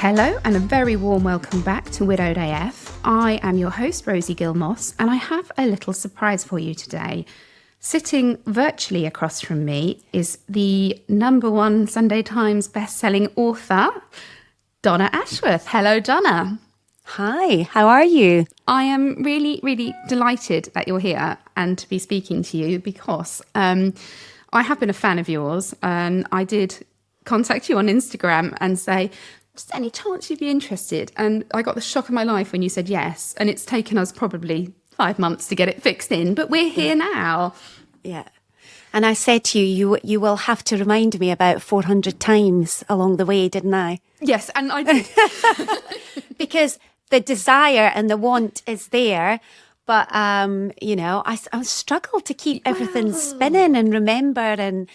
Hello and a very warm welcome back to Widowed AF. I am your host, Rosie Gilmoss, and I have a little surprise for you today. Sitting virtually across from me is the #1 Sunday Times best-selling author, Donna Ashworth. Hello, Donna. Hi, how are you? I am really, really delighted that you're here and to be speaking to you because I have been a fan of yours, and I did contact you on Instagram and say, just any chance you'd be interested? And I got the shock of my life when you said yes. And it's taken us probably 5 months to get it fixed in, but we're here now. Yeah. And I said to you will have to remind me about 400 times along the way, didn't I? Yes, and I did. Because the desire and the want is there. But, I struggle to keep everything spinning and remember. And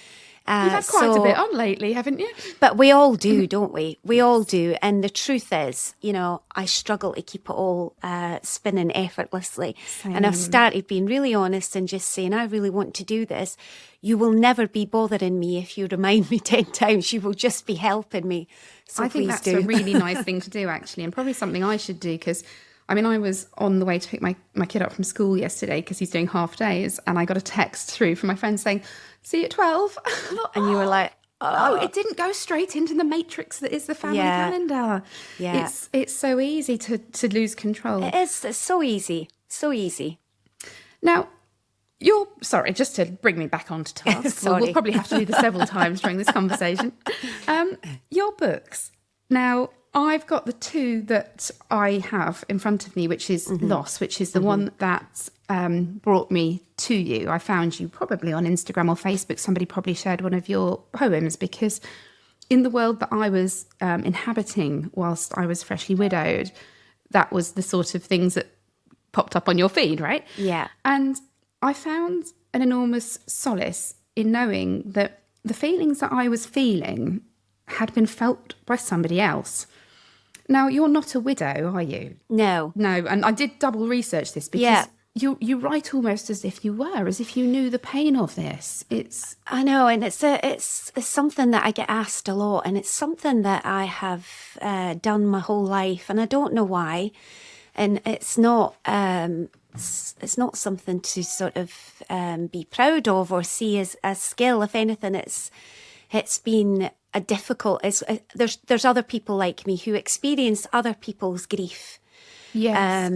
You've had quite a bit on lately, haven't you? But we all do, don't we? We all do. And the truth is, I struggle to keep it all spinning effortlessly. Same. And I've started being really honest and just saying, I really want to do this. You will never be bothering me if you remind me 10 times. You will just be helping me. So I think please that's do. a really nice thing to do, actually, and probably something I should do because, I was on the way to pick my kid up from school yesterday because he's doing half days, and I got a text through from my friend saying, see you at 12. And you were like, oh, it didn't go straight into the matrix that is the family calendar. Yeah. It's so easy to lose control. It is. It's so easy. So easy. Now, sorry, just to bring me back onto task. Sorry. We'll probably have to do this several times during this conversation. Your books. Now, I've got the two that I have in front of me, which is Loss, which is the one that brought me to you. I found you probably on Instagram or Facebook. Somebody probably shared one of your poems because in the world that I was inhabiting whilst I was freshly widowed, that was the sort of things that popped up on your feed, right? Yeah. And I found an enormous solace in knowing that the feelings that I was feeling had been felt by somebody else. Now, you're not a widow, are you? No. No, and I did double research this because you write almost as if you were, as if you knew the pain of this. I know, and it's something that I get asked a lot, and it's something that I have done my whole life, and I don't know why. And it's not something to sort of be proud of or see as a skill. If anything, it's been a difficult. There's other people like me who experience other people's grief. Yes,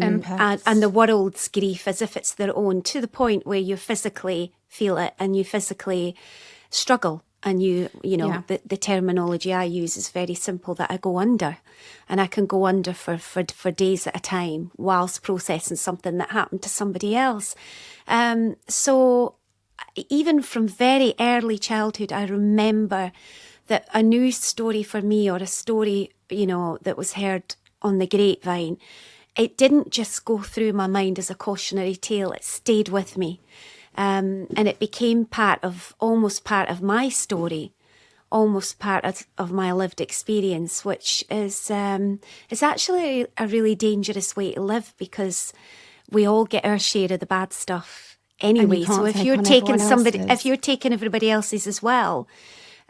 and the world's grief as if it's their own, to the point where you physically feel it and you physically struggle. And the terminology I use is very simple, that I go under, and I can go under for days at a time whilst processing something that happened to somebody else. So even from very early childhood, I remember that a news story for me, or a story, that was heard on the grapevine, it didn't just go through my mind as a cautionary tale, it stayed with me. And it became almost part of my story, almost part of my lived experience, which is actually a really dangerous way to live, because we all get our share of the bad stuff anyway. So if you're taking everybody else's as well,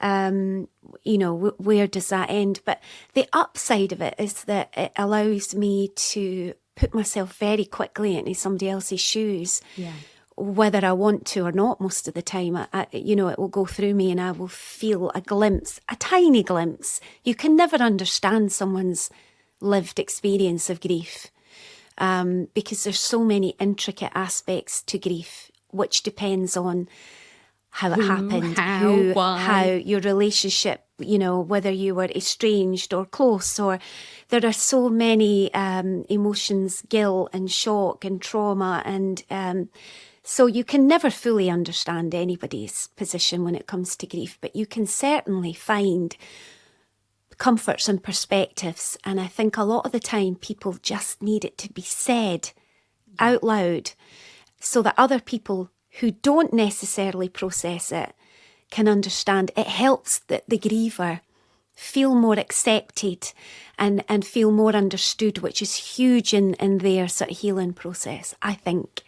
where does that end? But the upside of it is that it allows me to put myself very quickly into somebody else's shoes. Yeah. Whether I want to or not, most of the time, it will go through me and I will feel a glimpse, a tiny glimpse. You can never understand someone's lived experience of grief, because there's so many intricate aspects to grief, which depends on how it happened, how your relationship, whether you were estranged or close, or there are so many emotions, guilt and shock and trauma, and so you can never fully understand anybody's position when it comes to grief, but you can certainly find comforts and perspectives. And I think a lot of the time people just need it to be said out loud so that other people who don't necessarily process it can understand. It helps the griever feel more accepted and feel more understood, which is huge in their sort of healing process, I think.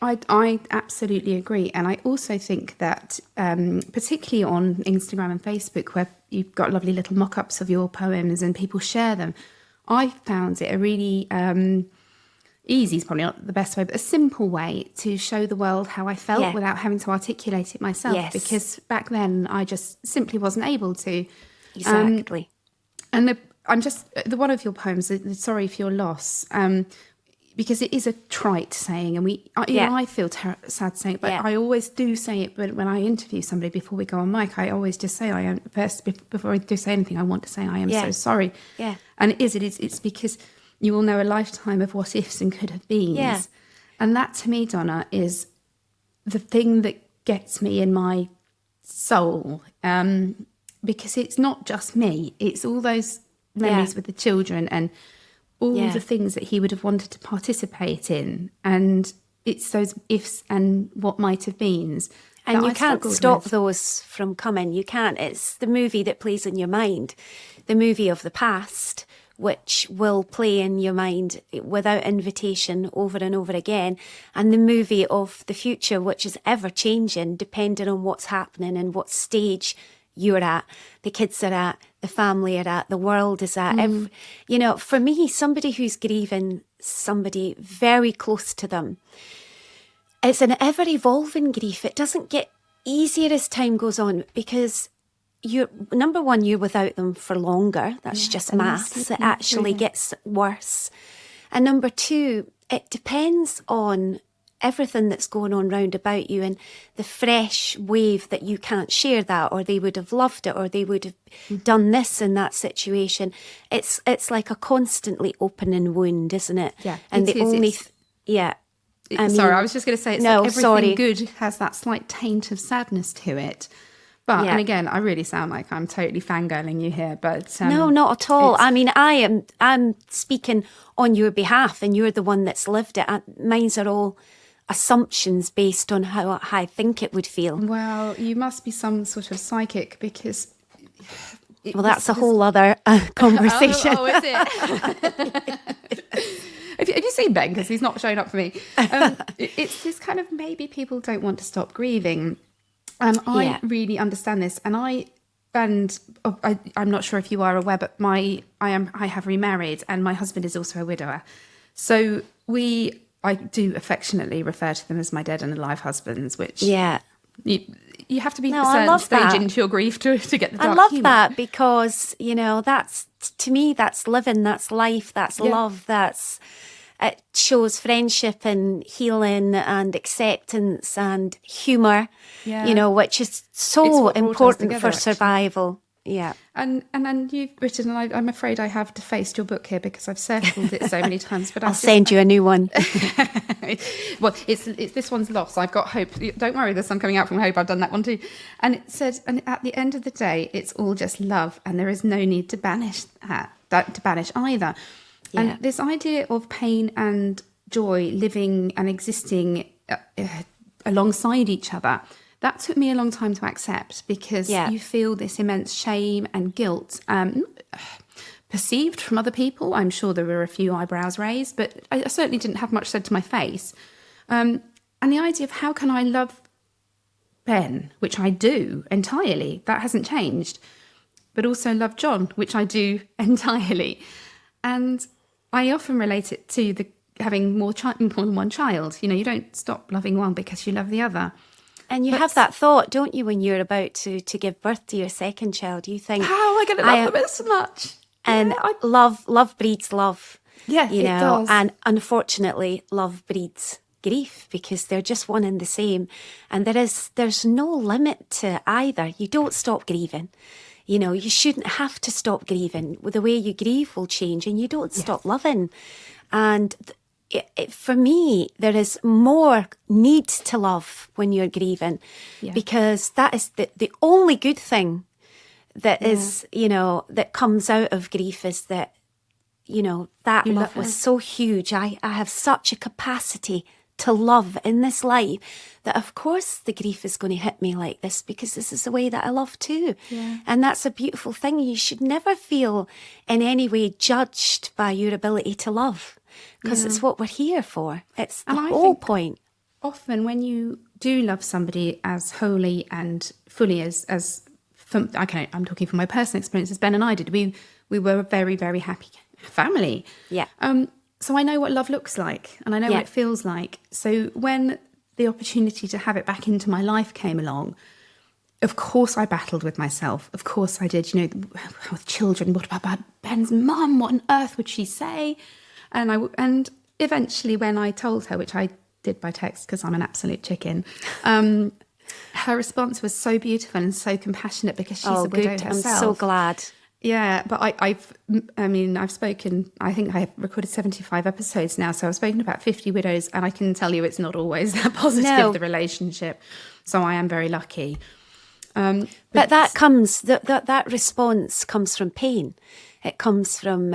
I absolutely agree. And I also think that, particularly on Instagram and Facebook, where you've got lovely little mock-ups of your poems and people share them, I found it a really easy is probably not the best way, but a simple way to show the world how I felt without having to articulate it myself. Yes. Because back then I just simply wasn't able to. Exactly. And the one of your poems, Sorry for Your Loss, because it is a trite saying, and I feel sad saying it, but I always do say it when I interview somebody before we go on mic. I always just say I am first before I do say anything. I want to say I am so sorry. Yeah. And it's because you will know a lifetime of what ifs and could have beens. Yeah. And that to me, Donna, is the thing that gets me in my soul, because it's not just me. It's all those memories with the children and all the things that he would have wanted to participate in. And it's those ifs and what might have beens. And you can't stop those from coming. You can't. It's the movie that plays in your mind, the movie of the past, which will play in your mind without invitation over and over again, and the movie of the future, which is ever changing depending on what's happening and what stage you're at, the kids are at, the family are at, the world is at. For me, somebody who's grieving somebody very close to them, it's an ever-evolving grief. It doesn't get easier as time goes on, because number one, you're without them for longer. That's just maths. It actually gets worse. And number two, it depends on everything that's going on round about you and the fresh wave that you can't share that, or they would have loved it, or they would have done this in that situation. It's like a constantly opening wound, isn't it? Yeah. And I was just going to say, everything good has that slight taint of sadness to it. But, and again, I really sound like I'm totally fangirling you here, but... no, not at all. I mean, I'm speaking on your behalf, and you're the one that's lived it. Mine's are all assumptions based on how I think it would feel. Well, you must be some sort of psychic, because... that's a whole other conversation. Is it? Have you seen Ben? Because he's not showing up for me. It's this kind of, maybe people don't want to stop grieving. I really understand this, and I'm not sure if you are aware, but I have remarried, and my husband is also a widower. So I do affectionately refer to them as my dead and alive husbands, which you have to be a certain stage into your grief to get the dark I love humour. that, because that's, to me, that's living, that's life, that's love, it shows friendship and healing and acceptance and humour, which is so important for survival. Yeah. And you've written, and I'm afraid I have defaced your book here because I've circled it so many times. But I'll send you a new one. Well, it's this one's Loss. I've got Hope. Don't worry, there's some coming out from Hope. I've done that one too. And it said, and at the end of the day, it's all just love, and there is no need to banish either. Yeah. And this idea of pain and joy living and existing alongside each other, that took me a long time to accept, because you feel this immense shame and guilt perceived from other people. I'm sure there were a few eyebrows raised, but I certainly didn't have much said to my face. And the idea of how can I love Ben, which I do entirely, that hasn't changed, but also love John, which I do entirely. And I often relate it to having more than one child. You don't stop loving one because you love the other. And you have that thought, don't you, when you're about to give birth to your second child? You think, how am I going to love them so much? And love breeds love. Yeah, it does. And unfortunately, love breeds grief, because they're just one and the same. And there's no limit to either. You don't stop grieving. You shouldn't have to stop grieving. The way you grieve will change, and you don't stop loving. And for me, there is more need to love when you're grieving, because that is the only good thing that is, that comes out of grief, is that, that love was so huge. I have such a capacity to love in this life that, of course, the grief is going to hit me like this, because this is the way that I love too. Yeah. And that's a beautiful thing. You should never feel in any way judged by your ability to love, because it's what we're here for. It's the whole point. often when you do love somebody as wholly and fully as I'm talking from my personal experience, as Ben and I did, we were a very, very happy family. Yeah. So I know what love looks like, and I know what it feels like. So when the opportunity to have it back into my life came along, of course I battled with myself. Of course I did. You know, with children, what about Ben's mum? What on earth would she say? And eventually, when I told her, which I did by text because I'm an absolute chicken, her response was so beautiful and so compassionate because she's a widow herself. I'm so glad. Yeah, but I've spoken, I think I have recorded 75 episodes now, so I've spoken to about 50 widows, and I can tell you it's not always that positive, the relationship. So I am very lucky. But that comes, that response comes from pain. It comes from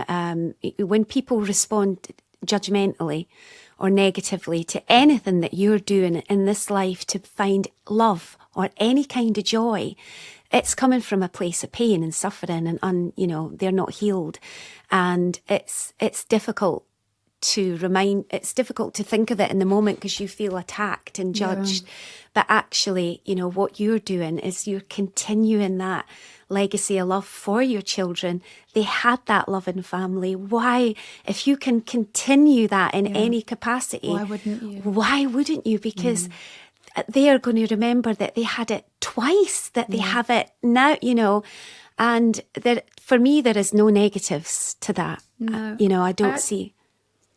when people respond judgmentally or negatively to anything that you're doing in this life to find love or any kind of joy. It's coming from a place of pain and suffering, and they're not healed, and it's difficult to it's difficult to think of it in the moment because you feel attacked and judged. Yeah. But actually, what you're doing is you're continuing that legacy of love for your children. They had that loving family. Why, if you can continue that in any capacity, why wouldn't you? Why wouldn't you? Because they are going to remember that they had it twice, that they have it now, and for me, there is no negatives to that. No. I don't see.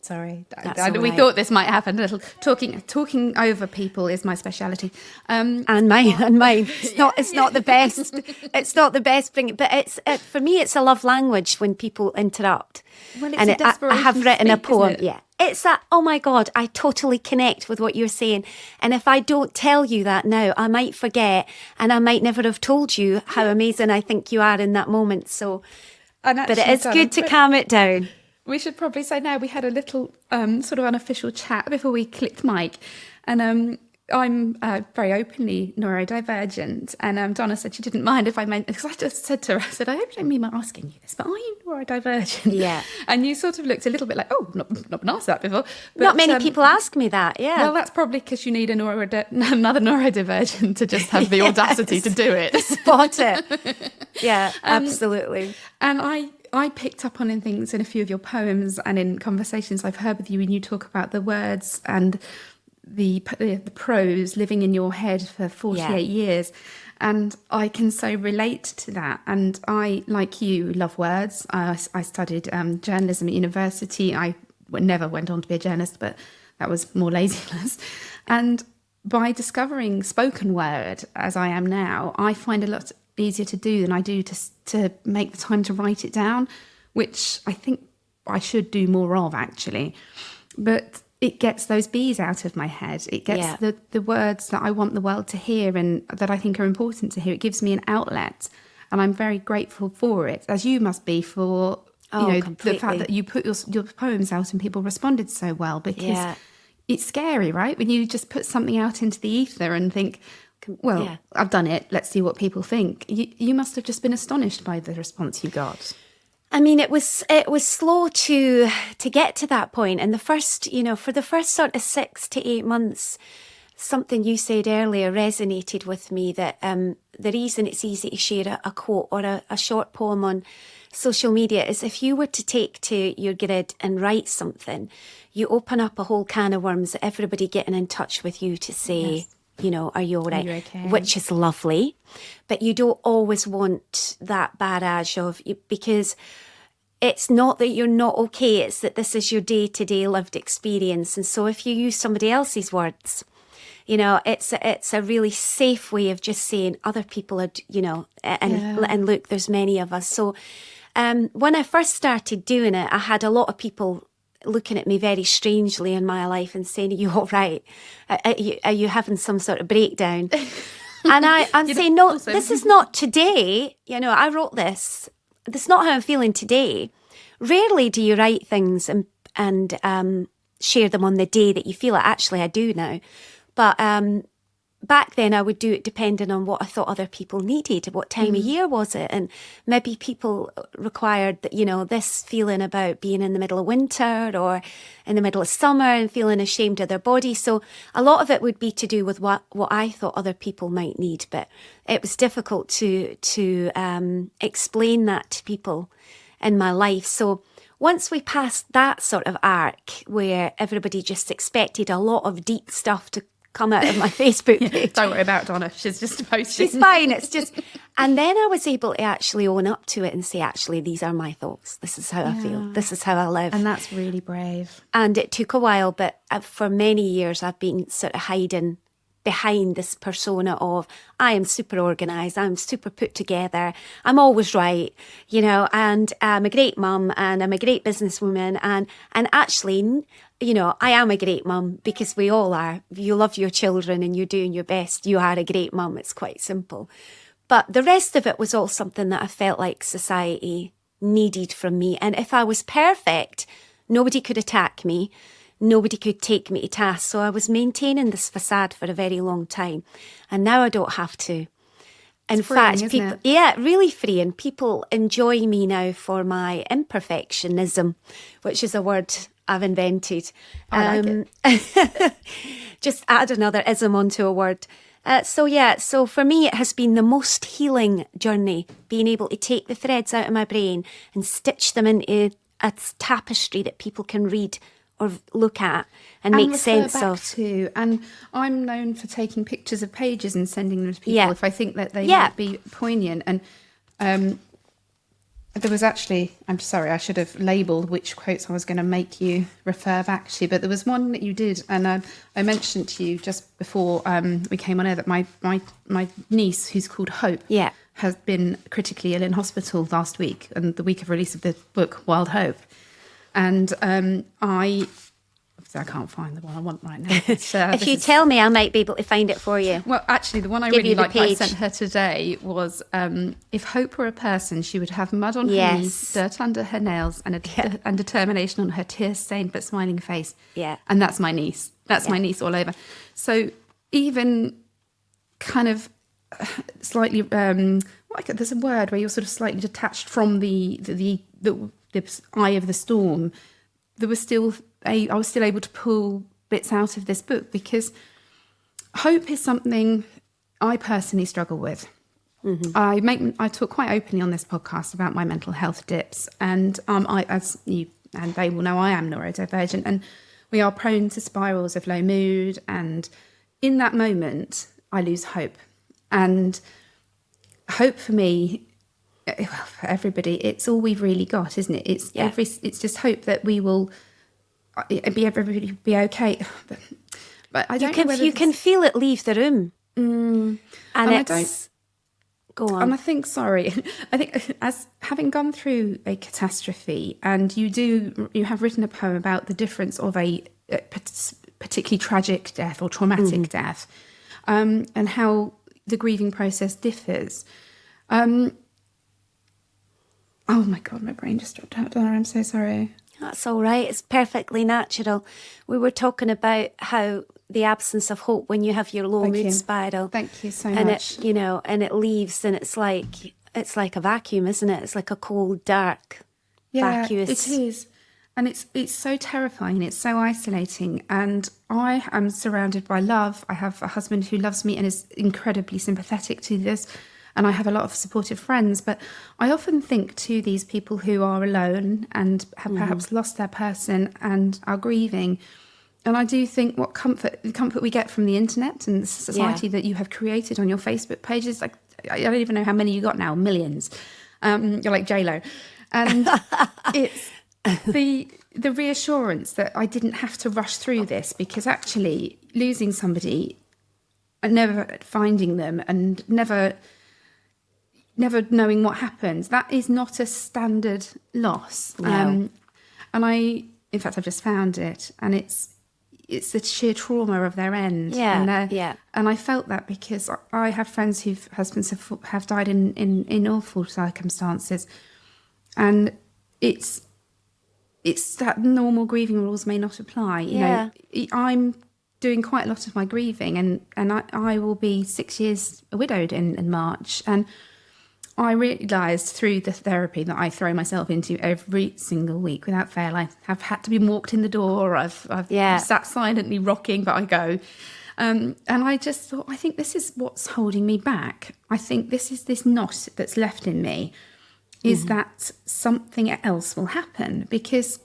Sorry, we thought this might happen a little. Talking over people is my speciality, and mine. It's not the best. It's not the best thing, but for me, it's a love language when people interrupt. Well, it's I have written a poem. It? It's that. Oh my God, I totally connect with what you're saying, and if I don't tell you that now, I might forget, and I might never have told you how amazing I think you are in that moment. So, but it is good to calm it down. We should probably say now we had a little sort of unofficial chat before we clicked mic, and I'm very openly neurodivergent, and Donna said she didn't mind if I meant, because I just said to her, I said, I hope you don't mean my asking you this, but are you neurodivergent? Yeah. And you sort of looked a little bit like, oh, not been asked that before. But, not many people ask me that, yeah. Well, that's probably because you need another neurodivergent to just have the audacity to do it. Spot it. Yeah, absolutely. And I picked up on things in a few of your poems and in conversations I've heard with you when you talk about the words and the prose living in your head for 48 years. And I can so relate to that. And I, like you, love words. I studied journalism at university. I never went on to be a journalist, but that was more laziness. And by discovering spoken word, as I am now, I find a lot easier to do than I do to make the time to write it down, which I think I should do more of, actually. But it gets those bees out of my head. It gets the words that I want the world to hear and that I think are important to hear. It gives me an outlet, and I'm very grateful for it, as you must be for the fact that you put your poems out and people responded so well, because it's scary, right? When you just put something out into the ether and think, well, I've done it, let's see what people think. You must have just been astonished by the response you got. I mean, it was slow to get to that point. And for the first sort of 6 to 8 months, something you said earlier resonated with me, that the reason it's easy to share a quote or a short poem on social media is if you were to take to your grid and write something, you open up a whole can of worms, everybody getting in touch with you to say, are you all right? Are you okay? Which is lovely. But you don't always want that barrage of, because it's not that you're not okay, it's that this is your day-to-day lived experience. And so if you use somebody else's words, it's a really safe way of just saying other people are, and look, there's many of us. So when I first started doing it, I had a lot of people looking at me very strangely in my life and saying, are you all right? Are you having some sort of breakdown? And I'm saying, no, this is not today. I wrote this. That's not how I'm feeling today. Rarely do you write things and share them on the day that you feel it. Actually, I do now. But back then I would do it depending on what I thought other people needed. What time of year was it? And maybe people required that, this feeling about being in the middle of winter or in the middle of summer and feeling ashamed of their body. So a lot of it would be to do with what I thought other people might need. But it was difficult to explain that to people in my life. So once we passed that sort of arc where everybody just expected a lot of deep stuff to come out of my Facebook page. Don't worry about Donna. She's just posting. She's fine. It's just, and then I was able to actually own up to it and say, actually, these are my thoughts. This is how I feel. This is how I live. And that's really brave. And it took a while, but for many years, I've been sort of hiding behind this persona of I am super organised, I'm super put together, I'm always right, and I'm a great mum and I'm a great businesswoman and actually, I am a great mum because we all are. If you love your children and you're doing your best, you are a great mum. It's quite simple. But the rest of it was all something that I felt like society needed from me. And if I was perfect, nobody could attack me. Nobody could take me to task. So I was maintaining this facade for a very long time. And now I don't have to. In fact, people, really freeing. People enjoy me now for my imperfectionism, which is a word I've invented. I like it. Just add another ism onto a word. So for me, it has been the most healing journey, being able to take the threads out of my brain and stitch them into a tapestry that people can read or look at and make sense of. And I'm known for taking pictures of pages and sending them to people if I think that they might be poignant. And there was actually, I'm sorry, I should have labelled which quotes I was going to make you refer back to, but there was one that you did, and I mentioned to you just before we came on air that my niece, who's called Hope, has been critically ill in hospital last week, and the week of release of the book Wild Hope. And I can't find the one I want right now. If you tell me, I might be able to find it for you. Well, actually, the one I really liked I sent her today was, if Hope were a person, she would have mud on her knees, dirt under her nails, and determination on her tear-stained but smiling face. Yeah. And that's my niece. That's my niece all over. So even kind of slightly, there's a word where you're sort of slightly detached from the eye of the storm. I was still able to pull bits out of this book because hope is something I personally struggle with. Mm-hmm. I talk quite openly on this podcast about my mental health dips, and as you and they will know, I am neurodivergent, and we are prone to spirals of low mood. And in that moment, I lose hope. And hope for me, well, for everybody, it's all we've really got, isn't it? It's just hope that we will everybody be okay. But I don't know whether you can feel it leave the room. Go on. And I think, as having gone through a catastrophe, and you have written a poem about the difference of a particularly tragic death or traumatic death, and how the grieving process differs. Oh my God, my brain just dropped out, Donna. I'm so sorry. That's all right. It's perfectly natural. We were talking about how the absence of hope when you have your low mood spiral. Thank you so much. And it leaves, and it's like a vacuum, isn't it? It's like a cold, dark vacuous. It is. And it's so terrifying and it's so isolating. And I am surrounded by love. I have a husband who loves me and is incredibly sympathetic to this. And I have a lot of supportive friends. But I often think to these people who are alone and have perhaps lost their person and are grieving. And I do think what comfort we get from the internet and the society that you have created on your Facebook pages. Like, I don't even know how many you got now, millions. You're like J-Lo. And it's the reassurance that I didn't have to rush through this, because actually losing somebody and never finding them and never knowing what happens, that is not a standard loss. No. And in fact, I've just found it, and it's the sheer trauma of their end. Yeah. And I felt that because I have friends whose husbands have died in awful circumstances, and it's that normal grieving rules may not apply. You know, I'm doing quite a lot of my grieving, and I will be 6 years widowed in March. And I realised through the therapy that I throw myself into every single week without fail. I have had to be walked in the door. I've sat silently rocking, but I go. And I just thought, I think this is what's holding me back. I think this is this knot that's left in me, is that something else will happen. Because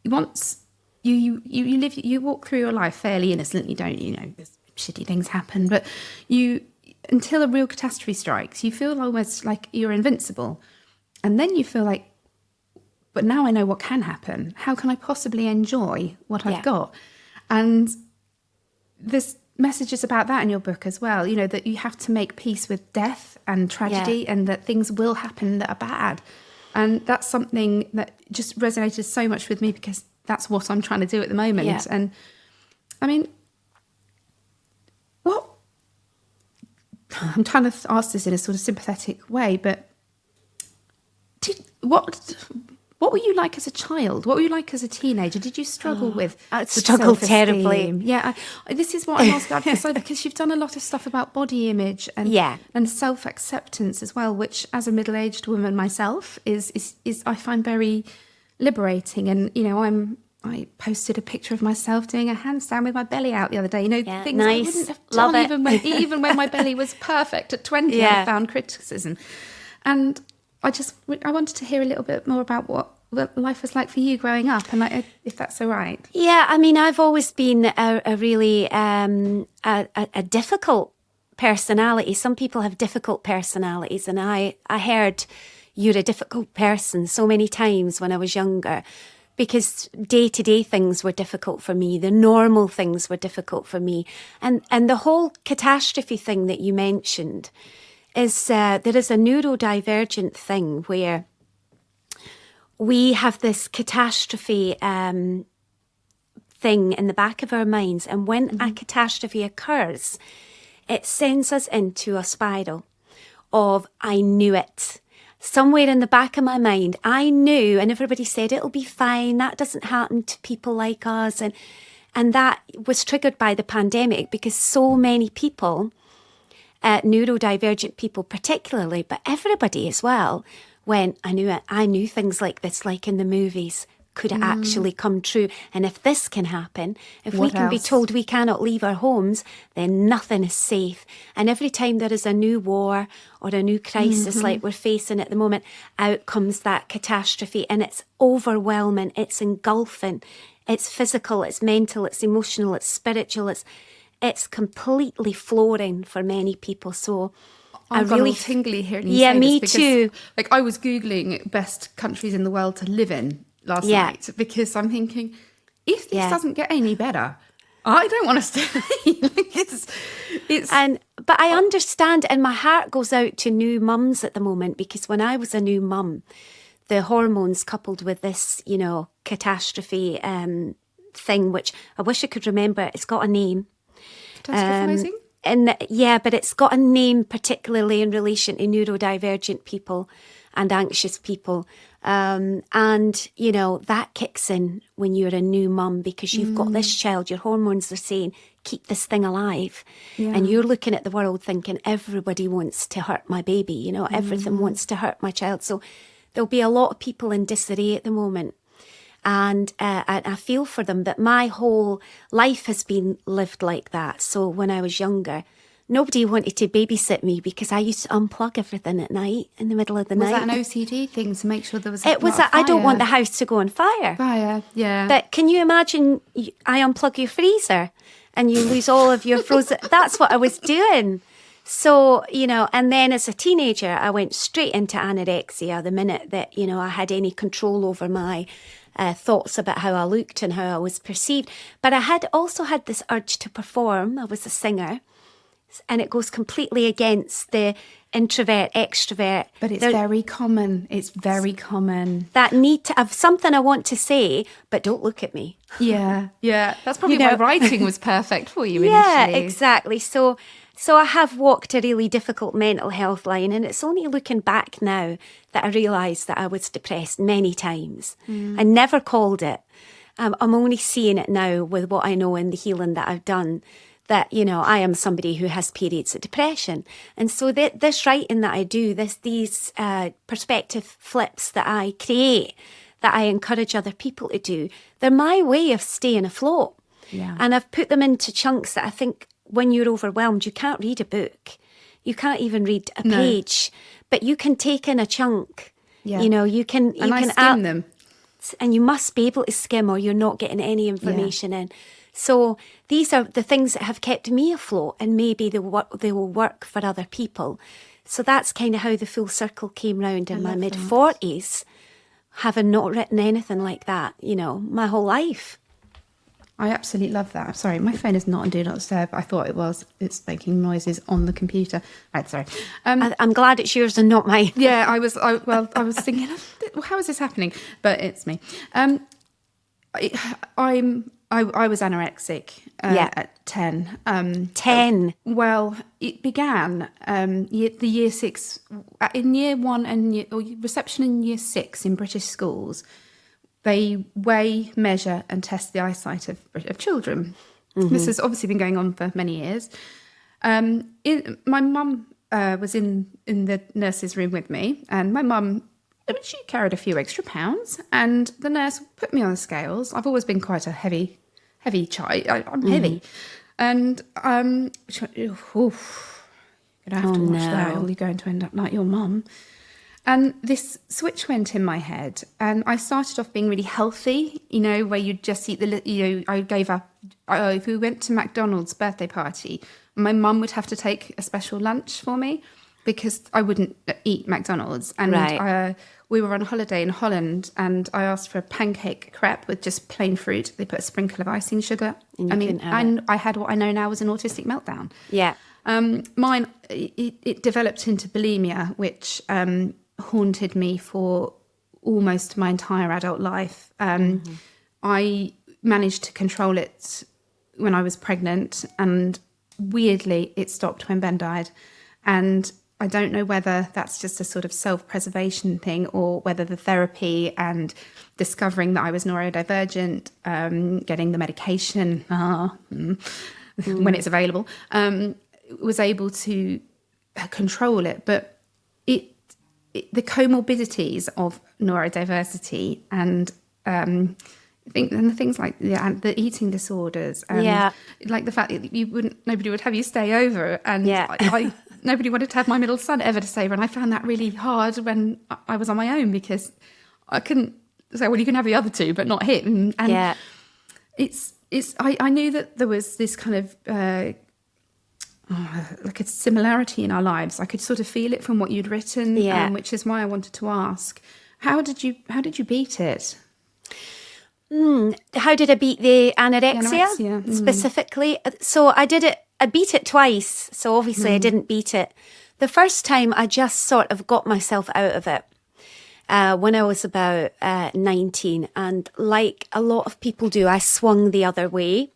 once you walk through your life fairly innocently, don't you? There's shitty things happen, but until a real catastrophe strikes, you feel almost like you're invincible. And then you feel like, but now I know what can happen. How can I possibly enjoy what I've got? And there's messages about that in your book as well, that you have to make peace with death and tragedy, and that things will happen that are bad. And that's something that just resonated so much with me, because that's what I'm trying to do at the moment. Yeah. And I mean, I'm trying to ask this in a sort of sympathetic way, but what were you like as a child? What were you like as a teenager? Did you struggle with struggled self-esteem? terribly. Yeah, this is what I'm asking, because you've done a lot of stuff about body image and self-acceptance as well, which as a middle-aged woman myself is I find very liberating. And I posted a picture of myself doing a handstand with my belly out the other day. Things nice. I wouldn't have done even when my belly was perfect at 20. I found criticism. And I wanted to hear a little bit more about what life was like for you growing up, and if that's all right. Yeah, I mean, I've always been a really a difficult personality. Some people have difficult personalities, and I heard you're a difficult person so many times when I was younger, because day-to-day things were difficult for me. The normal things were difficult for me. And the whole catastrophe thing that you mentioned is there is a neurodivergent thing where we have this catastrophe thing in the back of our minds. And when a catastrophe occurs, it sends us into a spiral of, I knew it. Somewhere in the back of my mind, I knew, and everybody said, it'll be fine. That doesn't happen to people like us. And that was triggered by the pandemic, because so many people, neurodivergent people particularly, but everybody as well, when I knew it. I knew things like this, like in the movies, could it actually come true? And if this can happen, if we can be told we cannot leave our homes, then nothing is safe. And every time there is a new war or a new crisis like we're facing at the moment, out comes that catastrophe, and it's overwhelming, it's engulfing, it's physical, it's mental, it's emotional, it's spiritual, it's completely flooring for many people. So I'm really tingly hearing you say this. Me too. Like, I was Googling best countries in the world to live in last night, because I'm thinking, if this doesn't get any better, I don't want to stay. But I understand, and my heart goes out to new mums at the moment, because when I was a new mum, the hormones coupled with this, catastrophe thing, which I wish I could remember. It's got a name. Catastrophizing? But it's got a name particularly in relation to neurodivergent people and anxious people. That kicks in when you're a new mum, because you've got this child, your hormones are saying, keep this thing alive. Yeah. And you're looking at the world thinking, everybody wants to hurt my baby, everything wants to hurt my child. So there'll be a lot of people in disarray at the moment. And I feel for them, but my whole life has been lived like that. So when I was younger, nobody wanted to babysit me, because I used to unplug everything at night, in the middle of the night. Was that an OCD thing to make sure there was? It was. I don't want the house to go on fire. Fire, yeah. But can you imagine? I unplug your freezer, and you lose all of your frozen. That's what I was doing. So, and then as a teenager, I went straight into anorexia the minute that, I had any control over my thoughts about how I looked and how I was perceived. But I had also had this urge to perform. I was a singer, and it goes completely against the introvert, extrovert. But it's very common. It's very common. That need to have something I want to say, but don't look at me. Yeah. That's probably why writing was perfect for you initially. Yeah, exactly. So I have walked a really difficult mental health line, and it's only looking back now that I realised that I was depressed many times. I never called it. I'm only seeing it now with what I know in the healing that I've done, that, you know, I am somebody who has periods of depression. And so this writing that I do, these perspective flips that I create, that I encourage other people to do, they're my way of staying afloat. Yeah. And I've put them into chunks that I think when you're overwhelmed, you can't read a book. You can't even read a page, but you can take in a chunk. Yeah. You know, you can skim them. And you must be able to skim or you're not getting any information in. So these are the things that have kept me afloat, and maybe they will work for other people. So that's kind of how the full circle came round in my mid-40s, having not written anything like that, you know, my whole life. I absolutely love that. I'm sorry, my phone is not on Do Not Disturb. I thought it was. It's making noises on the computer. Right, sorry. I'm glad it's yours and not mine. Yeah, I was thinking, how is this happening? But it's me. I was anorexic at 10. 10. Well, it began the year 6, in year 1 and reception in year 6 in British schools. They weigh, measure and test the eyesight of children. Mm-hmm. This has obviously been going on for many years. My mum was in the nurse's room with me, and my mum, she carried a few extra pounds, and the nurse put me on the scales. I've always been quite a heavy child. I'm heavy. And she went, you're going to have to watch that, or you're going to end up like your mum. And this switch went in my head, and I started off being really healthy, you know, where you'd just eat I gave up. If we went to McDonald's birthday party, my mum would have to take a special lunch for me because I wouldn't eat McDonald's. And we were on holiday in Holland, and I asked for a pancake crepe with just plain fruit. They put a sprinkle of icing sugar. I had what I know now was an autistic meltdown. Yeah. Mine, it developed into bulimia, which haunted me for almost my entire adult life. I managed to control it when I was pregnant, and weirdly it stopped when Ben died. And I don't know whether that's just a sort of self-preservation thing, or whether the therapy and discovering that I was neurodivergent, getting the medication when it's available, was able to control it. But the comorbidities of neurodiversity and the things like the eating disorders, and like the fact that nobody would have you stay over, and nobody wanted to have my middle son ever to stay over, and I found that really hard when I was on my own, because I couldn't say, well, you can have the other two, but not him. And I knew that there was this kind of like a similarity in our lives. I could sort of feel it from what you'd written, which is why I wanted to ask, how did you beat it? How did I beat the anorexia specifically? So I beat it twice. So obviously I didn't beat it. The first time I just sort of got myself out of it when I was about 19. And like a lot of people do, I swung the other way.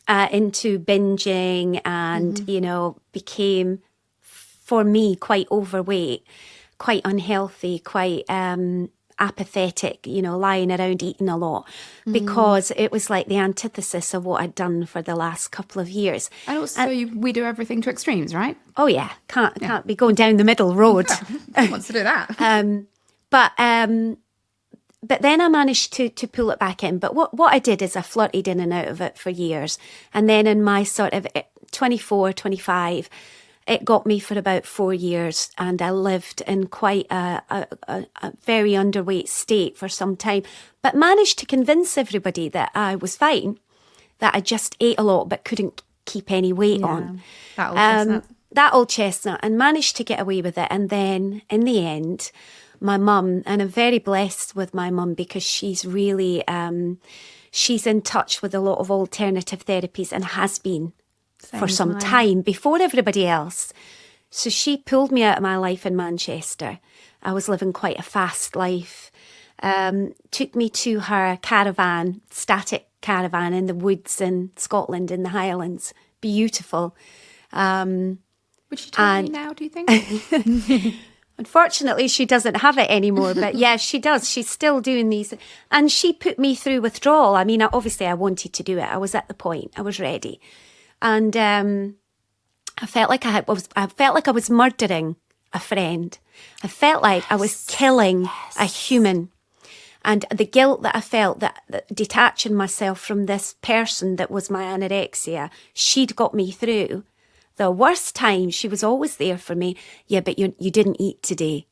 Into binging and, you know, became, for me, quite overweight, quite unhealthy, quite apathetic, you know, lying around eating a lot, because it was like the antithesis of what I'd done for the last couple of years. And also we do everything to extremes, right? Oh, yeah. Can't be going down the middle road. Who wants to do that? But then I managed to pull it back in. But what I did is I flirted in and out of it for years. And then in my sort of 24, 25, it got me for about 4 years. And I lived in quite a very underweight state for some time. But managed to convince everybody that I was fine, that I just ate a lot but couldn't keep any weight on. That old chestnut. That old chestnut. And managed to get away with it. And then in the end, my mum, and I'm very blessed with my mum, because she's really, she's in touch with a lot of alternative therapies and has been for some time before everybody else. So she pulled me out of my life in Manchester. I was living quite a fast life. Took me to her caravan, static caravan in the woods in Scotland, in the Highlands. Beautiful. Would she tell me now, do you think? Unfortunately, she doesn't have it anymore. But yeah, she does. She's still doing these. And she put me through withdrawal. I mean, obviously I wanted to do it. I was at the point. I was ready. And I felt like I was murdering a friend. I felt like I was killing a human. And the guilt that I felt that detaching myself from this person that was my anorexia, she'd got me through. The worst time, she was always there for me. Yeah, but you didn't eat today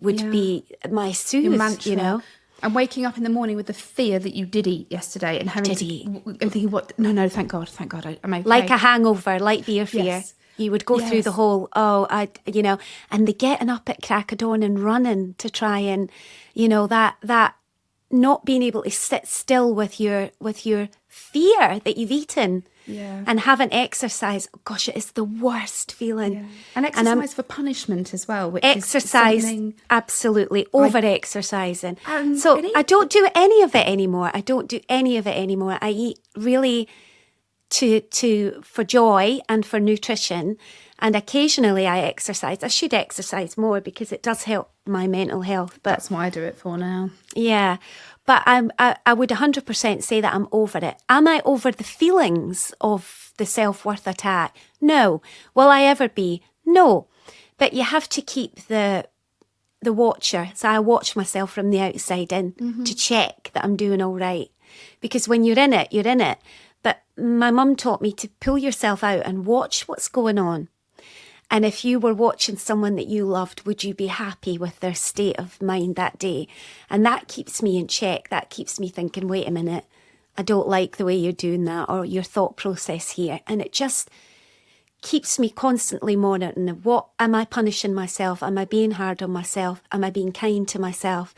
would be my soothe, you know. And waking up in the morning with the fear that you did eat yesterday and having and thinking, what? No, thank God, I'm okay. Like a hangover, like beer fear. Yes. You would go through the whole, and the getting up at crack of dawn and running to try and, that not being able to sit still with your fear that you've eaten and haven't exercised. Oh, gosh, it is the worst feeling. Yeah. And exercise for punishment as well. Which exercise, is something absolutely, over-exercising. So I don't do any of it anymore. I eat really for joy and for nutrition, and occasionally I exercise. I should exercise more because it does help my mental health. But that's what I do it for now. Yeah, but I would 100% say that I'm over it. Am I over the feelings of the self-worth attack? No. Will I ever be? No. But you have to keep the watcher. So I watch myself from the outside in to check that I'm doing all right. Because when you're in it, you're in it. But my mum taught me to pull yourself out and watch what's going on. And if you were watching someone that you loved, would you be happy with their state of mind that day? And that keeps me in check. That keeps me thinking, wait a minute, I don't like the way you're doing that, or your thought process here. And it just keeps me constantly monitoring, what am I punishing myself? Am I being hard on myself? Am I being kind to myself?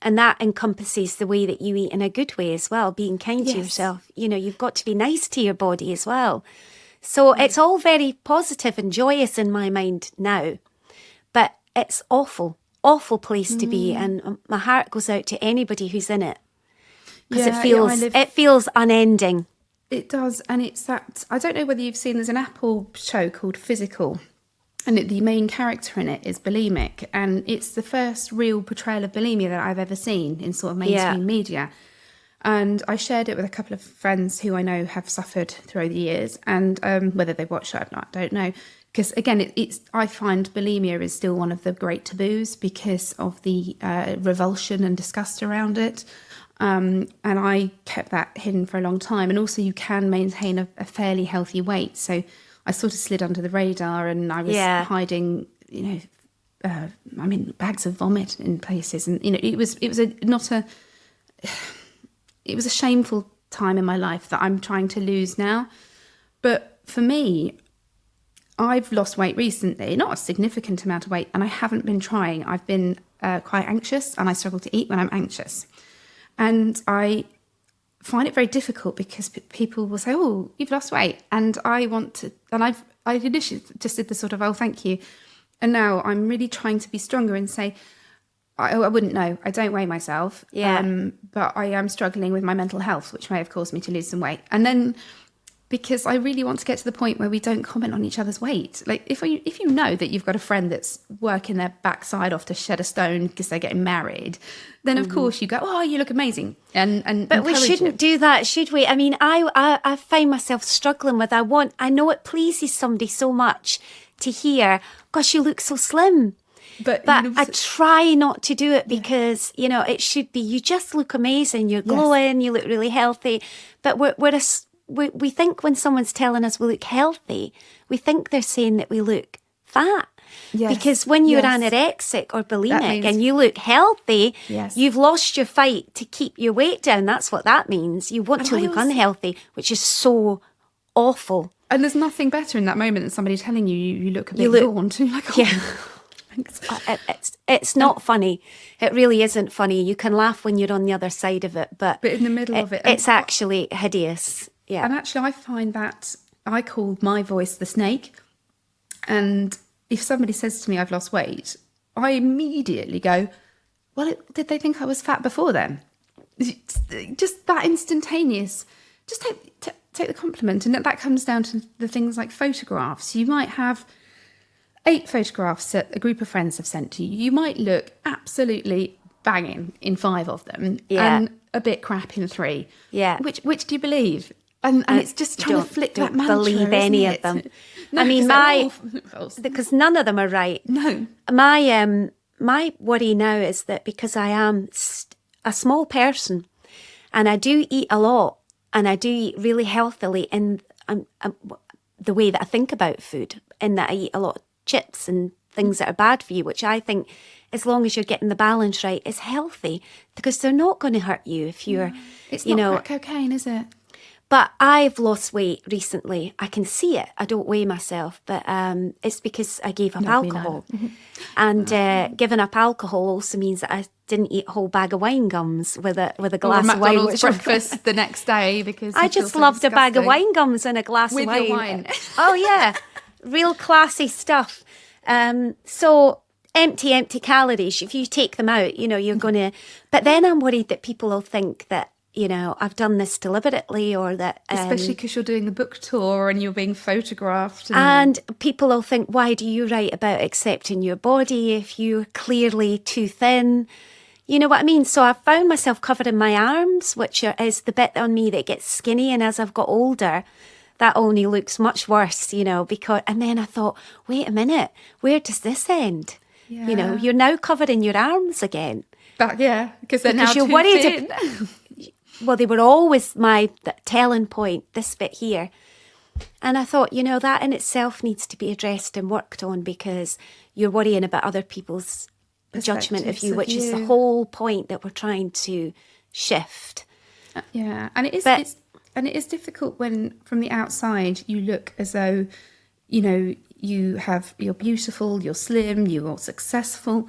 And that encompasses the way that you eat in a good way as well, being kind to yourself. You've got to be nice to your body as well. So it's all very positive and joyous in my mind now, but it's awful place to be. And my heart goes out to anybody who's in it because it feels unending. It does. And it's that, I don't know whether you've seen, there's an Apple show called Physical, and the main character in it is bulimic. And it's the first real portrayal of bulimia that I've ever seen in sort of mainstream media. And I shared it with a couple of friends who I know have suffered through the years, and whether they've watched it or not, I don't know. Because again, I find bulimia is still one of the great taboos because of the revulsion and disgust around it. And I kept that hidden for a long time. And also you can maintain a fairly healthy weight. So I sort of slid under the radar, and I was hiding, bags of vomit in places. And, it was a shameful time in my life that I'm trying to lose now. But for me, I've lost weight recently, not a significant amount of weight, and I haven't been trying. I've been quite anxious, and I struggle to eat when I'm anxious. And I find it very difficult because people will say, oh, you've lost weight. And I want to, and I initially just did the sort of, oh, thank you. And now I'm really trying to be stronger and say, I wouldn't know. I don't weigh myself. But I am struggling with my mental health, which may have caused me to lose some weight. And then because I really want to get to the point where we don't comment on each other's weight. Like if you know that you've got a friend that's working their backside off to shed a stone because they're getting married, then of course you go, oh, you look amazing. But we shouldn't do that, should we? I mean, I find myself struggling with, I know it pleases somebody so much to hear, gosh, you look so slim. But I try not to do it because, it should be, you just look amazing. You're glowing, you look really healthy. But we think when someone's telling us we look healthy, we think they're saying that we look fat. Yes. Because when you're anorexic or bulimic and you look healthy, you've lost your fight to keep your weight down. That's what that means. You want to look unhealthy, which is so awful. And there's nothing better in that moment than somebody telling you look a bit gaunt. You're like, It's not funny. It really isn't funny. You can laugh when you're on the other side of it, but in the middle of it, it's actually hideous. Yeah. And actually, I find that I call my voice the snake. And if somebody says to me, I've lost weight, I immediately go, well, did they think I was fat before then? Just that instantaneous. Just take the compliment. And that comes down to the things like photographs. You might have 8 photographs that a group of friends have sent to you, you might look absolutely banging in 5 of them and a bit crap in 3. Yeah. Which do you believe? And it's just trying to flip that mantra, believe any of them. No, I mean, because none of them are right. No. My worry now is that because I am a small person and I do eat a lot and I do eat really healthily in the way that I think about food, in that I eat a lot of chips and things that are bad for you, which I think, as long as you're getting the balance right, is healthy, because they're not going to hurt you if you're, It's not crack cocaine, is it? But I've lost weight recently. I can see it. I don't weigh myself, but it's because I gave up alcohol. And giving up alcohol also means that I didn't eat a whole bag of wine gums with a glass of wine. McDonald's breakfast the next day because I just loved a bag of wine gums and a glass with of wine. Your wine. Oh yeah, real classy stuff. So empty calories. If you take them out, you're going to. But then I'm worried that people will think that, I've done this deliberately, or that... Especially because you're doing the book tour and you're being photographed. And people will think, why do you write about accepting your body if you're clearly too thin? You know what I mean? So I found myself covering my arms, which is the bit on me that gets skinny. And as I've got older, that only looks much worse, because... And then I thought, wait a minute, where does this end? Yeah. You're now covering your arms again. Because they're now you're too worried thin. Well, they were always my telling point, this bit here. And I thought, that in itself needs to be addressed and worked on, because you're worrying about other people's judgment of you, which is the whole point that we're trying to shift. Yeah, and it is difficult when from the outside you look as though, you're beautiful, you're slim, you're successful.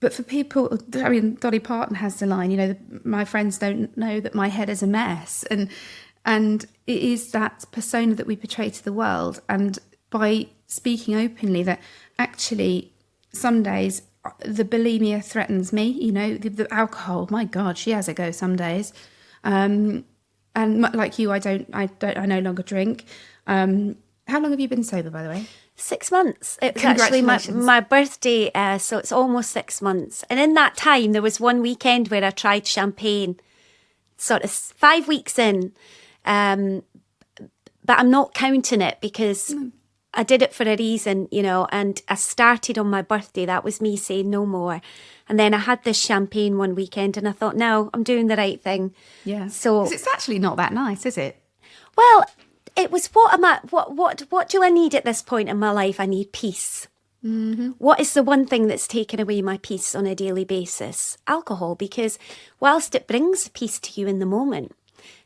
But for people, I mean, Dolly Parton has the line, my friends don't know that my head is a mess. And it is that persona that we portray to the world. And by speaking openly that actually some days the bulimia threatens me, the alcohol, my God, she has a go some days. And like you, I no longer drink. How long have you been sober, by the way? 6 months. It was actually my birthday, so it's almost 6 months. And in that time, there was one weekend where I tried champagne, sort of 5 weeks in. But I'm not counting it because I did it for a reason, and I started on my birthday. That was me saying no more. And then I had this champagne one weekend and I thought, no, I'm doing the right thing. Yeah. So 'cause it's actually not that nice, is it? Well, it was what do I need at this point in my life? I need peace. Mm-hmm. What is the one thing that's taken away my peace on a daily basis? Alcohol, because whilst it brings peace to you in the moment,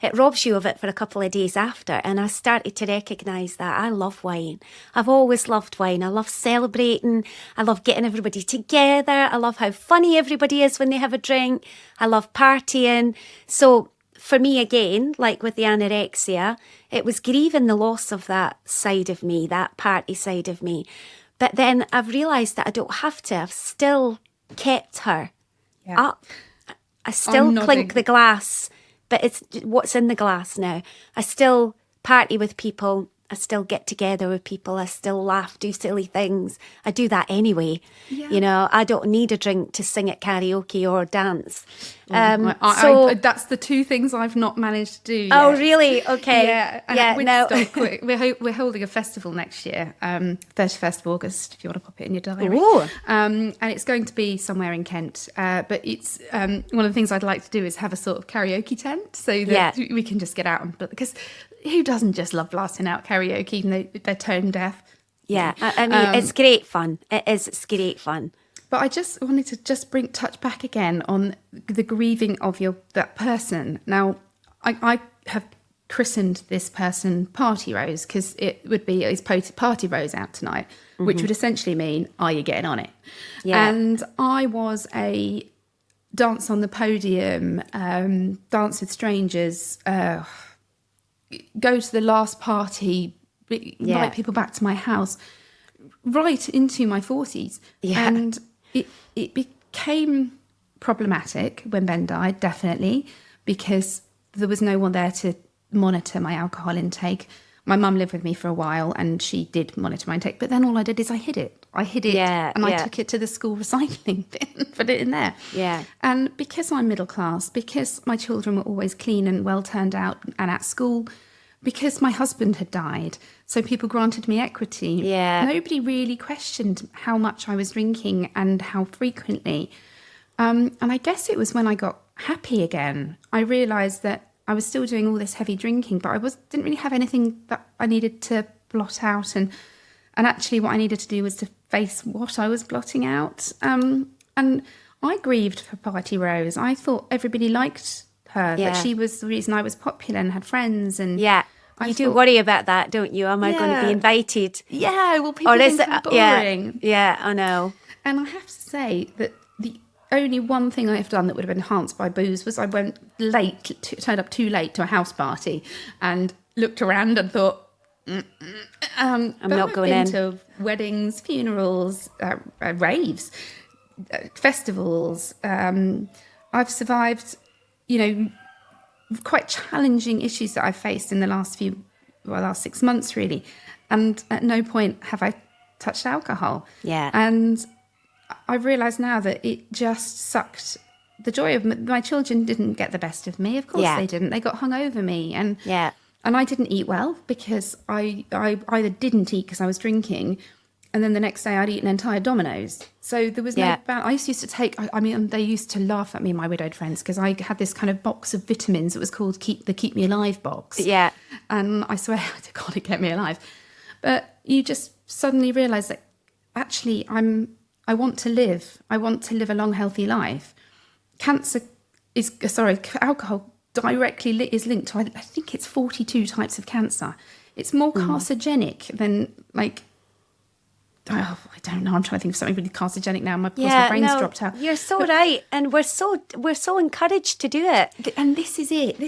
it robs you of it for a couple of days after. And I started to recognise that I love wine. I've always loved wine. I love celebrating. I love getting everybody together. I love how funny everybody is when they have a drink. I love partying. So for me, again, like with the anorexia, it was grieving the loss of that side of me, that party side of me. But then I've realised that I don't have to. I've still kept her up. I still clink the glass, but it's what's in the glass now. I still party with people. I still get together with people. I still laugh, do silly things. I do that anyway. Yeah. I don't need a drink to sing at karaoke or dance. That's the 2 things I've not managed to do yet. Oh, really? Okay. Yeah. We're holding a festival next year, 31st of August, if you want to pop it in your diary. Ooh. And it's going to be somewhere in Kent. But it's one of the things I'd like to do is have a sort of karaoke tent so that we can just get out and... Because who doesn't just love blasting out karaoke even though they're tone deaf? Yeah, I mean, it's great fun. It's great fun. But I just wanted to touch back again on the grieving of that person. Now, I have christened this person Party Rose because it would be his Party Rose out tonight, which would essentially mean, are you getting on it? Yeah. And I was a dance on the podium, dance with strangers, go to the last party, invite people back to my house, right into my 40s. Yeah. And it became problematic when Ben died, definitely, because there was no one there to monitor my alcohol intake. my mum lived with me for a while and she did monitor my intake, but then all I did is I hid it. I took it to the school recycling bin, put it in there. Yeah. And because I'm middle class, because my children were always clean and well turned out and at school, because my husband had died, so people granted me equity. Yeah. Nobody really questioned how much I was drinking and how frequently. And I guess it was when I got happy again, I realised that I was still doing all this heavy drinking, but didn't really have anything that I needed to blot out. And actually what I needed to do was to face what I was blotting out. And I grieved for Party Rose. I thought everybody liked her, that she was the reason I was popular and had friends. And you do worry about that, don't you? Am I going to be invited? Yeah, well, people think I'm boring. Yeah, I know. And I have to say that the only one thing I've done that would have been enhanced by booze was I turned up too late to a house party and looked around and thought, I'm not going in. To weddings, funerals, raves, festivals. I've survived, quite challenging issues that I've faced in the last 6 months, really. And at no point have I touched alcohol. Yeah. And I've realised now that it just sucked the joy of my children. Didn't get the best of me. Of course they didn't. They got hung over me. And I didn't eat well because I either didn't eat because I was drinking, and then the next day I'd eat an entire Domino's. So there was no balance. I used to take, they used to laugh at me, my widowed friends, because I had this kind of box of vitamins. It was called the Keep Me Alive box. Yeah. And I swear, God, it kept me alive. But you just suddenly realise that actually I want to live. I want to live a long, healthy life. Alcohol directly is linked to, I think it's 42 types of cancer. It's more carcinogenic than I don't know. I'm trying to think of something really carcinogenic now. My brain's dropped out. You're so right, and we're so encouraged to do it. And this is it.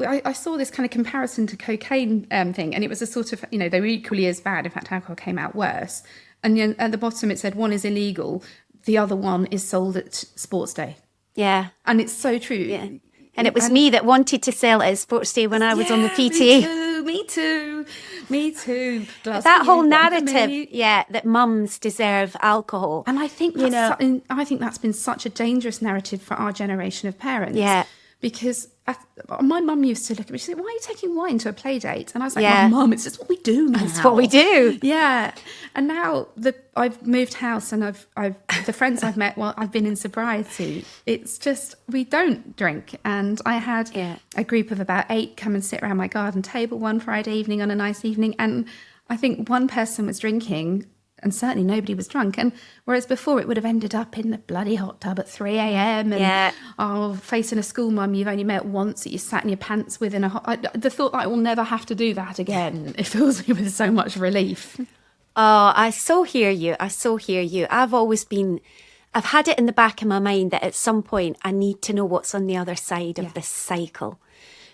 I saw this kind of comparison to cocaine thing, and it was a sort of, they were equally as bad. In fact, alcohol came out worse. And then at the bottom it said one is illegal, the other one is sold at sports day. Yeah, and it's so true. Yeah. And it was me that wanted to sell it at sports day when I was on the PTA. Me too. That whole narrative, that mums deserve alcohol. And I think that's been such a dangerous narrative for our generation of parents. Yeah. Because my mum used to look at me, she'd say, why are you taking wine to a play date? And I was like, Mum, it's just what we do now. It's what we do. Yeah. And now I've moved house and the friends I've met while I've been in sobriety, it's just, we don't drink. And I had a group of about 8 come and sit around my garden table one Friday evening on a nice evening. And I think one person was drinking and certainly nobody was drunk. And whereas before it would have ended up in the bloody hot tub at 3 a.m. and facing a school mum you've only met once that you sat in your pants with the thought that I will never have to do that again, it fills me with so much relief. Oh, I so hear you. I've had it in the back of my mind that at some point I need to know what's on the other side of this cycle.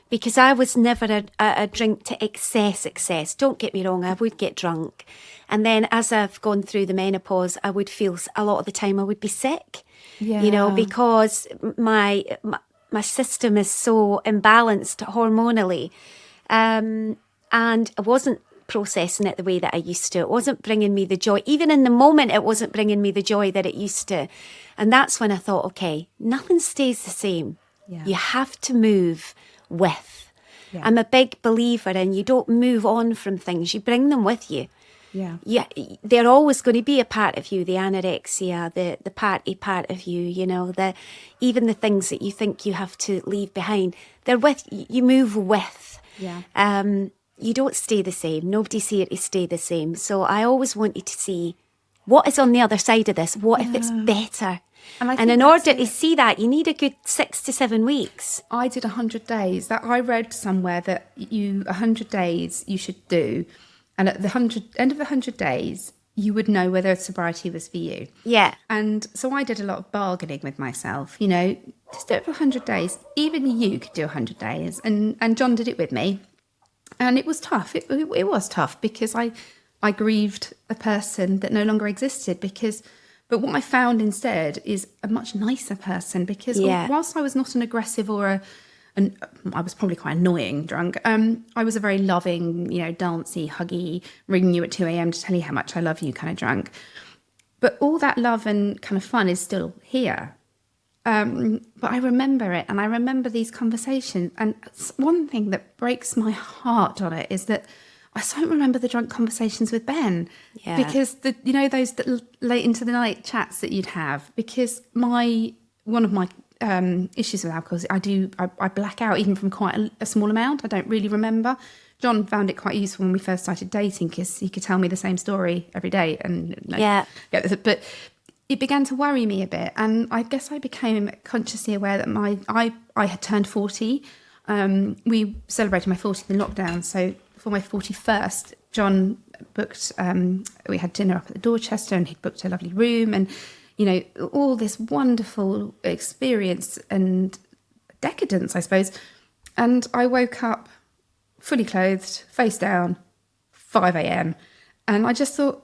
Because I was never a drink to excess. Don't get me wrong, I would get drunk. And then as I've gone through the menopause, I would feel a lot of the time I would be sick, because my system is so imbalanced hormonally. And I wasn't processing it the way that I used to. It wasn't bringing me the joy. Even in the moment, it wasn't bringing me the joy that it used to. And that's when I thought, okay, nothing stays the same. Yeah. You have to move with. Yeah. I'm a big believer in you don't move on from things, you bring them with you. Yeah, they're always going to be a part of you, the anorexia, the party part of you, even the things that you think you have to leave behind, they're with you, move with. You don't stay the same. Nobody's here to stay the same. So I always wanted to see what is on the other side of this. What if it's better? And in order to see that, you need a good 6 to 7 weeks. I did 100 days. That I read somewhere that 100 days you should do. And at the end of the 100 days, you would know whether sobriety was for you. Yeah. And so I did a lot of bargaining with myself, just do it for 100 days. Even you could do 100 days. And John did it with me. And it was tough. It was tough because I grieved a person that no longer existed but what I found instead is a much nicer person because whilst I was not an aggressive or and I was probably quite annoying drunk. I was a very loving, dancey, huggy, ringing you at 2 a.m. to tell you how much I love you kind of drunk. But all that love and kind of fun is still here. But I remember it, and I remember these conversations. And one thing that breaks my heart on it is that I don't remember the drunk conversations with Ben. Yeah. Because those late into the night chats that you'd have. Because one of my issues with alcohol is I black out even from quite a small amount. I don't really remember. John found it quite useful when we first started dating because he could tell me the same story every day. But it began to worry me a bit, and I guess I became consciously aware that I had turned 40. We celebrated my 40th in lockdown, so for my 41st, John booked. We had dinner up at the Dorchester, and he'd booked a lovely room, and all this wonderful experience and decadence, I suppose. And I woke up fully clothed, face down, 5 a.m. And I just thought,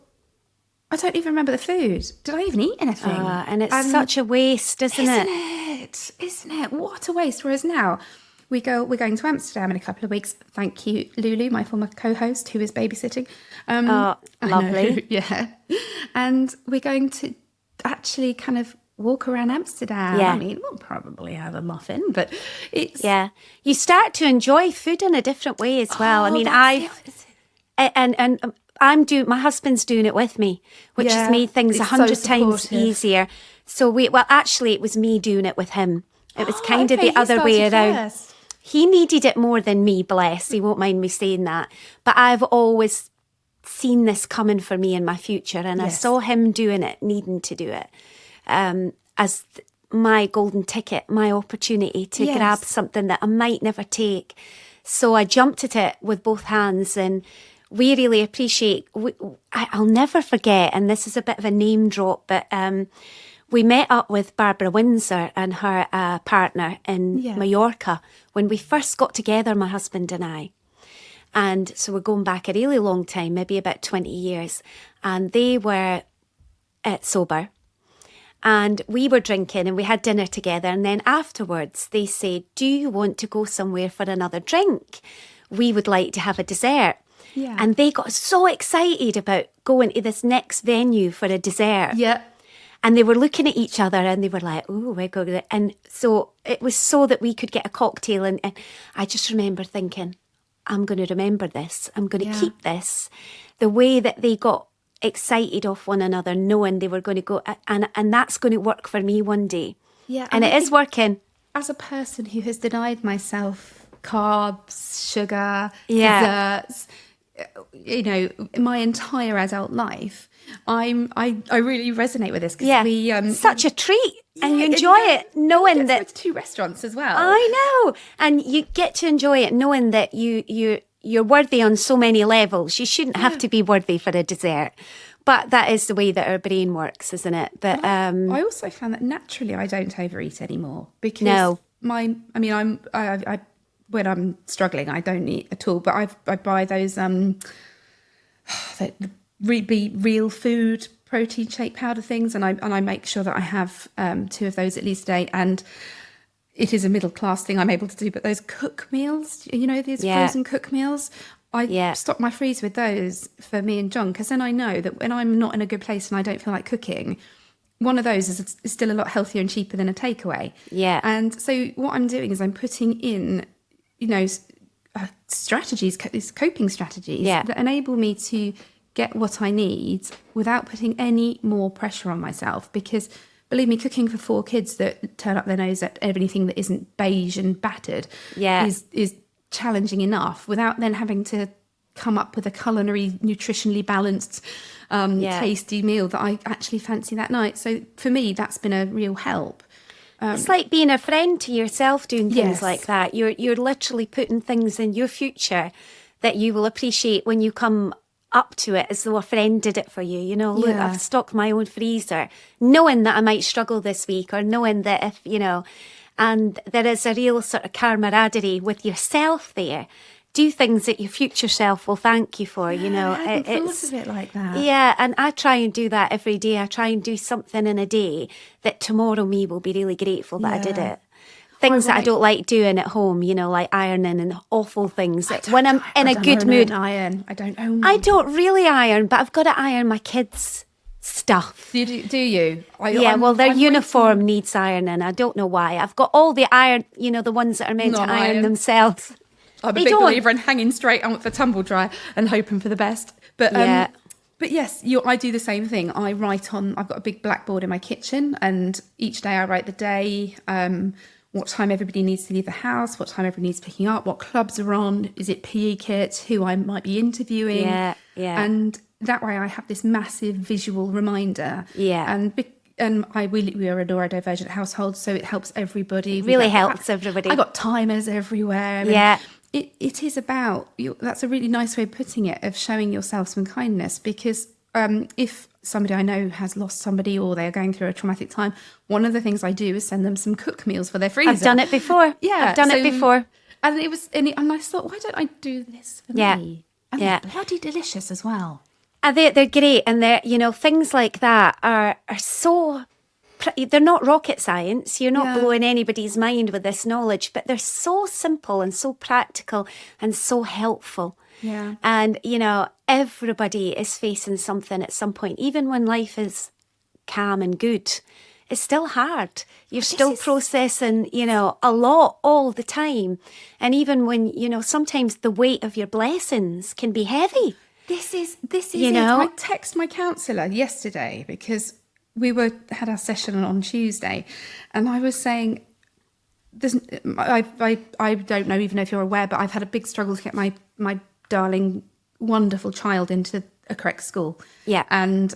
I don't even remember the food. Did I even eat anything? And it's such a waste, isn't it? Isn't it? What a waste. Whereas now we're going to Amsterdam in a couple of weeks. Thank you, Lulu, my former co-host, who is babysitting. Lovely. Yeah. And we're going to actually kind of walk around Amsterdam. Yeah. I mean, we'll probably have a muffin, but it's... Yeah. You start to enjoy food in a different way as well. My husband's doing it with me, which has made things 100 times easier. So actually it was me doing it with him. It was kind of the other way around. First. He needed it more than me, bless. He won't mind me saying that. But I've always seen this coming for me in my future, and I saw him doing it, needing to do it, as my golden ticket, my opportunity to grab something that I might never take. So I jumped at it with both hands, and we really appreciate. I'll never forget, and this is a bit of a name drop, but we met up with Barbara Windsor and her partner in Mallorca when we first got together, my husband and I. And so we're going back a really long time, maybe about 20 years. And they were sober. And we were drinking and we had dinner together. And then afterwards, they said, do you want to go somewhere for another drink? We would like to have a dessert. Yeah. And they got so excited about going to this next venue for a dessert. Yeah. And they were looking at each other and they were like, oh, we're going to... And so it was so that we could get a cocktail. And I just remember thinking, I'm going to remember this. I'm going to keep this. The way that they got excited off one another, knowing they were going to go, and that's going to work for me one day. Yeah. And it is working. As a person who has denied myself carbs, sugar, desserts, my entire adult life, I really resonate with this because we such a treat, and you enjoy it knowing that to 2 restaurants as well. I know, and you get to enjoy it knowing that you're worthy on so many levels. You shouldn't have to be worthy for a dessert, but that is the way that our brain works, isn't it? But I also found that naturally I don't overeat anymore because I when I'm struggling I don't eat at all. But I buy those real food protein shake powder things, and I make sure that I have 2 of those at least a day. And it is a middle class thing I'm able to do. But those cook meals, these frozen cook meals, I stock my freezer with those for me and John, because then I know that when I'm not in a good place and I don't feel like cooking, one of those is still a lot healthier and cheaper than a takeaway. Yeah. And so what I'm doing is I'm putting in, strategies, these coping strategies that enable me to get what I need without putting any more pressure on myself. Because believe me, cooking for 4 kids that turn up their nose at anything that isn't beige and battered is challenging enough without then having to come up with a culinary, nutritionally balanced, tasty meal that I actually fancy that night. So for me, that's been a real help. It's like being a friend to yourself doing things like that. You're literally putting things in your future that you will appreciate when you come up to it as though a friend did it for you. Look, I've stocked my own freezer, knowing that I might struggle this week, or knowing that if, and there is a real sort of camaraderie with yourself there. Do things that your future self will thank you for, I hadn't thought of it like that. Yeah, and I try and do that every day. I try and do something in a day that tomorrow me will be really grateful that I did it. things that I don't like doing at home, you know, like ironing and awful things. When I'm in a good mood. I don't own one. I don't really iron, but I've got to iron my kids' stuff. Do you? Their uniform needs ironing. I don't know why. I've got all the iron, you know, the ones that are meant to iron themselves. I'm a big believer in hanging straight on for tumble dry and hoping for the best. But yes, I do the same thing. I've got a big blackboard in my kitchen, and each day I write the day, what time everybody needs to leave the house, what time everybody needs picking up, what clubs are on, is it PE kit, who I might be interviewing. Yeah. And that way I have this massive visual reminder. Yeah. And we are a neurodivergent household, so it helps everybody. It really helps everybody. I got timers everywhere. It is about, that's a really nice way of putting it, of showing yourself some kindness, because if somebody I know has lost somebody or they're going through a traumatic time, one of the things I do is send them some cook meals for their freezer. I've done it before. Yeah. I've done it before. And I thought, why don't I do this for me? And they're bloody delicious as well. They're great. And they're, you know, things like that are so... They're not rocket science. You're not blowing anybody's mind with this knowledge, but they're so simple and so practical and so helpful. Yeah. And, you know, everybody is facing something at some point, even when life is calm and good. It's still hard. You're still processing, you know, a lot all the time. And even when, you know, sometimes the weight of your blessings can be heavy. This is you know? I text my counsellor yesterday because we had our session on Tuesday, and I was saying, I don't know even if you're aware, but I've had a big struggle to get my darling, wonderful child into a correct school. Yeah, and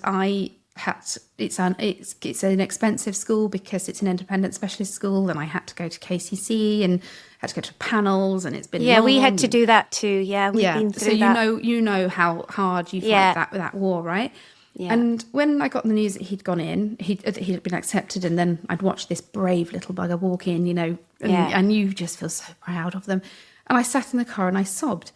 it's an expensive school because it's an independent specialist school, and I had to go to KCC and had to go to panels, and it's been long. We had to do that too. Yeah, we've been through that. So you know how hard you fight that war, right? Yeah. And when I got the news that he'd gone in, he'd been accepted, and then I'd watched this brave little bugger walk in, you know, and you just feel so proud of them. And I sat in the car and I sobbed.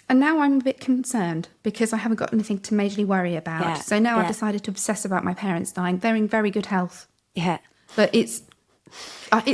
And now I'm a bit concerned because I haven't got anything to majorly worry about. Yeah. So now I've decided to obsess about my parents dying. They're in very good health. Yeah. But it's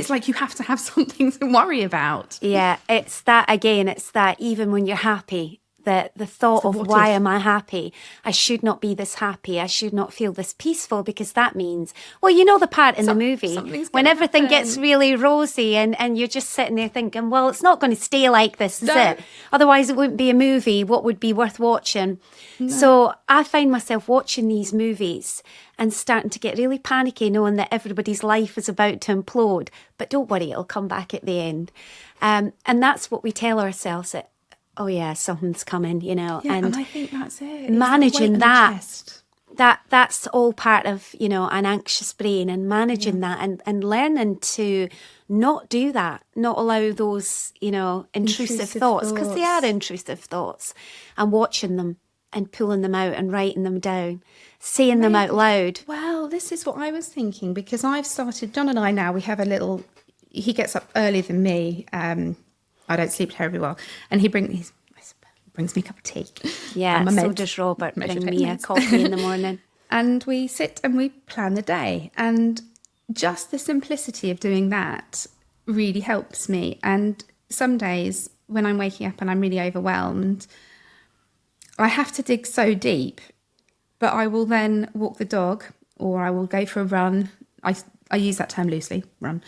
like you have to have something to worry about. Yeah, it's that again. It's that even when you're happy, the thought of why am I happy? I should not be this happy. I should not feel this peaceful, because that means, well, you know the part in the movie when everything gets really rosy and you're just sitting there thinking, well, it's not going to stay like this, is it? Otherwise it wouldn't be a movie. What would be worth watching? No. So I find myself watching these movies and starting to get really panicky, knowing that everybody's life is about to implode. But don't worry, it'll come back at the end. And that's what we tell ourselves, that, oh yeah, something's coming, you know. Yeah, and I think that's it. Managing that's all part of, you know, an anxious brain, and managing that and learning to not do that, not allow those, you know, intrusive thoughts, because they are intrusive thoughts, and watching them and pulling them out and writing them down, saying them out loud. Well, this is what I was thinking, because I've started, John and I now, we have he gets up earlier than me. I don't sleep terribly well, and he brings me a cup of tea. Yeah, so does Robert bring me a coffee in the morning. And we sit and we plan the day, and just the simplicity of doing that really helps me. And some days when I'm waking up and I'm really overwhelmed, I have to dig so deep, but I will then walk the dog, or I will go for a run. I use that term loosely, run.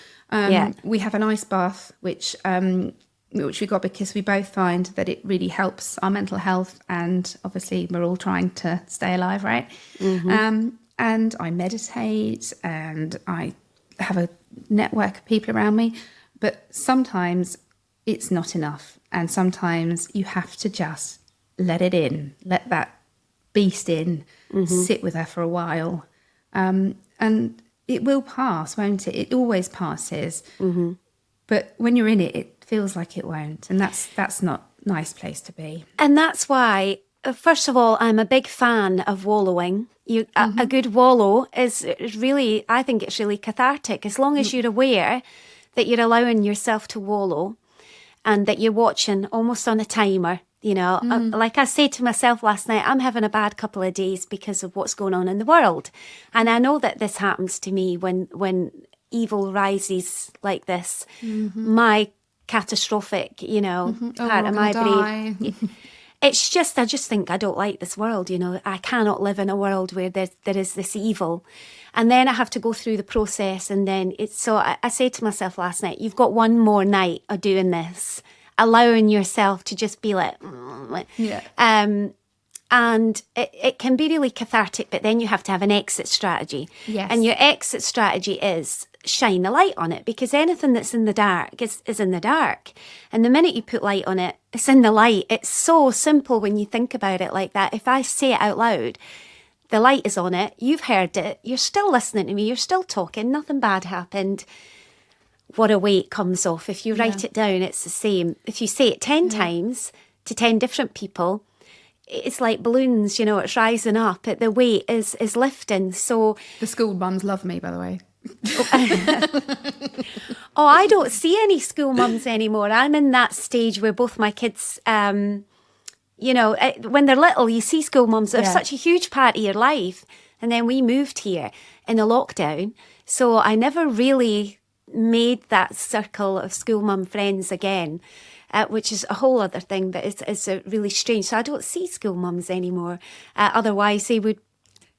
We have an ice bath, which we got because we both find that it really helps our mental health, and obviously we're all trying to stay alive, right? Mm-hmm. And I meditate, and I have a network of people around me, but sometimes it's not enough, and sometimes you have to just let it in, let that beast in, sit with her for a while, and it will pass, won't it? It always passes. Mm-hmm. But when you're in it, it feels like it won't. And that's not a nice place to be. And that's why, first of all, I'm a big fan of wallowing. A good wallow is really, I think it's really cathartic. As long as you're aware that you're allowing yourself to wallow, and that you're watching almost on a timer. You know, like I said to myself last night, I'm having a bad couple of days because of what's going on in the world. And I know that this happens to me when evil rises like this, my catastrophic, part of my brain. It's just, I just think I don't like this world, I cannot live in a world where there is this evil. And then I have to go through the process, and then so I said to myself last night, you've got one more night of doing this, allowing yourself to just be like, and it can be really cathartic, but then you have to have an exit strategy. Yes. And your exit strategy is shine the light on it, because anything that's in the dark is in the dark. And the minute you put light on it, it's in the light. It's so simple when you think about it like that. If I say it out loud, the light is on it, you've heard it, you're still listening to me, you're still talking, nothing bad happened. What a weight comes off. If you write it down, it's the same. If you say it 10 times to 10 different people, it's like balloons, it's rising up. The weight is lifting. So the school mums love me, by the way. Oh, I don't see any school mums anymore. I'm in that stage where both my kids, when they're little, you see school mums. They're such a huge part of your life. And then we moved here in a lockdown. So I never really made that circle of school mum friends again, which is a whole other thing, but it's really strange. So I don't see school mums anymore. Otherwise, they would.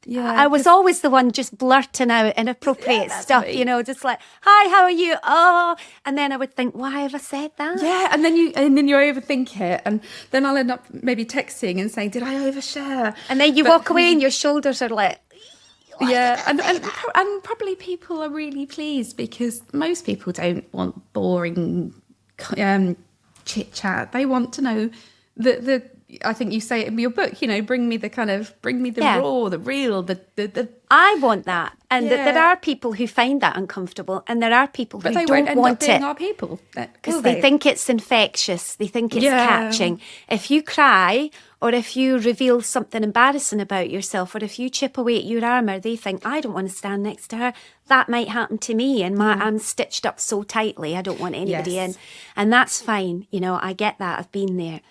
Yeah, I was always the one just blurting out inappropriate stuff, just like, "Hi, how are you?" Oh, and then I would think, "Why have I said that?" Yeah, and then you overthink it, and then I'll end up maybe texting and saying, "Did I overshare?" And then you walk away, and your shoulders are like, yeah, and probably people are really pleased, because most people don't want boring chit chat. They want to know the. I think you say it in your book, bring me the raw, the real, the. I want that, and there are people who find that uncomfortable, and there are people who don't want it. Our people, because they think it's infectious. They think it's catching. If you cry, or if you reveal something embarrassing about yourself, or if you chip away at your armour, they think, I don't want to stand next to her. That might happen to me, and I'm stitched up so tightly. I don't want anybody in, and that's fine. I get that. I've been there.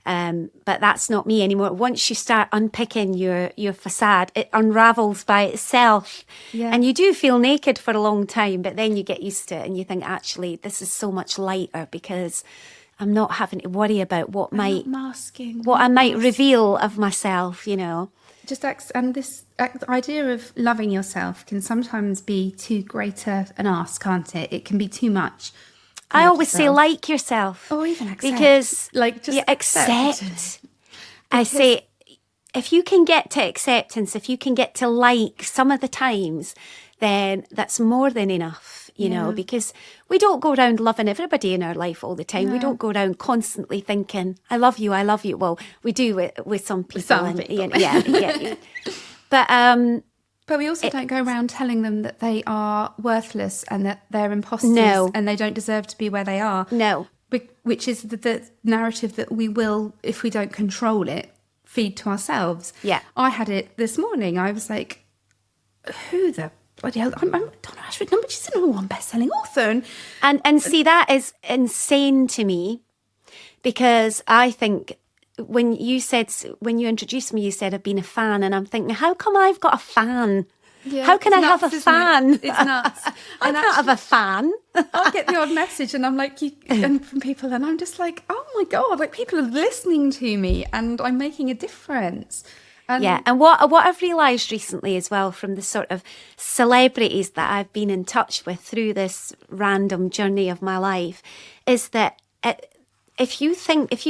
But that's not me anymore. Once you start unpicking your facade, it unravels by itself. Yeah. And you do feel naked for a long time, but then you get used to it and you think, actually, this is so much lighter, because I'm not having to worry about what I might reveal of myself, And this idea of loving yourself can sometimes be too great an ask, can't it? It can be too much. I always say, like yourself. Or even accept. Because just accept. I say, if you can get to acceptance, if you can get to like some of the times, then that's more than enough, because we don't go around loving everybody in our life all the time. No. We don't go around constantly thinking, I love you, I love you. Well, we do with some people. Yeah. But we also don't go around telling them that they are worthless and that they're imposters and they don't deserve to be where they are. No. Which is the narrative that we will, if we don't control it, feed to ourselves. Yeah. I had it this morning. I was like, who the bloody hell? I'm Donna Ashworth, but she's a number one best-selling author. And see, that is insane to me, because I think... When you introduced me, you said I've been a fan, and I'm thinking, how come I've got a fan? Yeah, how can I have a fan? It's nuts. I can't have a fan. I'll get the odd message, and I'm like, and from people, and I'm just like, oh my God, like people are listening to me, and I'm making a difference. And what I've realised recently as well, from the sort of celebrities that I've been in touch with through this random journey of my life, is that if you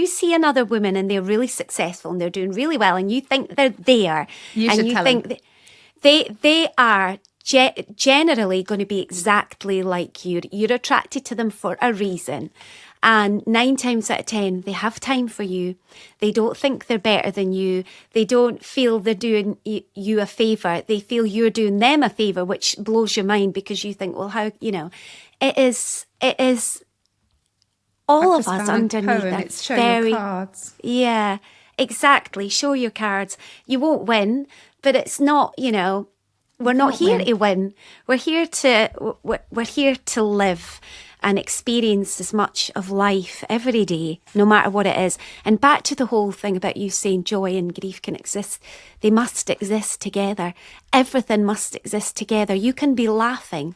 see another woman and they're really successful and they're doing really well, and you think they're there, they are generally going to be exactly like you. You're attracted to them for a reason. And 9 times out of 10, they have time for you. They don't think they're better than you. They don't feel they're doing you a favour. They feel you're doing them a favour, which blows your mind, because you think, well, how, it is all of us underneath that. It's show your cards. Yeah, exactly. Show your cards. You won't win, but it's not, we're not here to win. We're here to live and experience as much of life every day, no matter what it is. And back to the whole thing about you saying joy and grief can exist. They must exist together. Everything must exist together. You can be laughing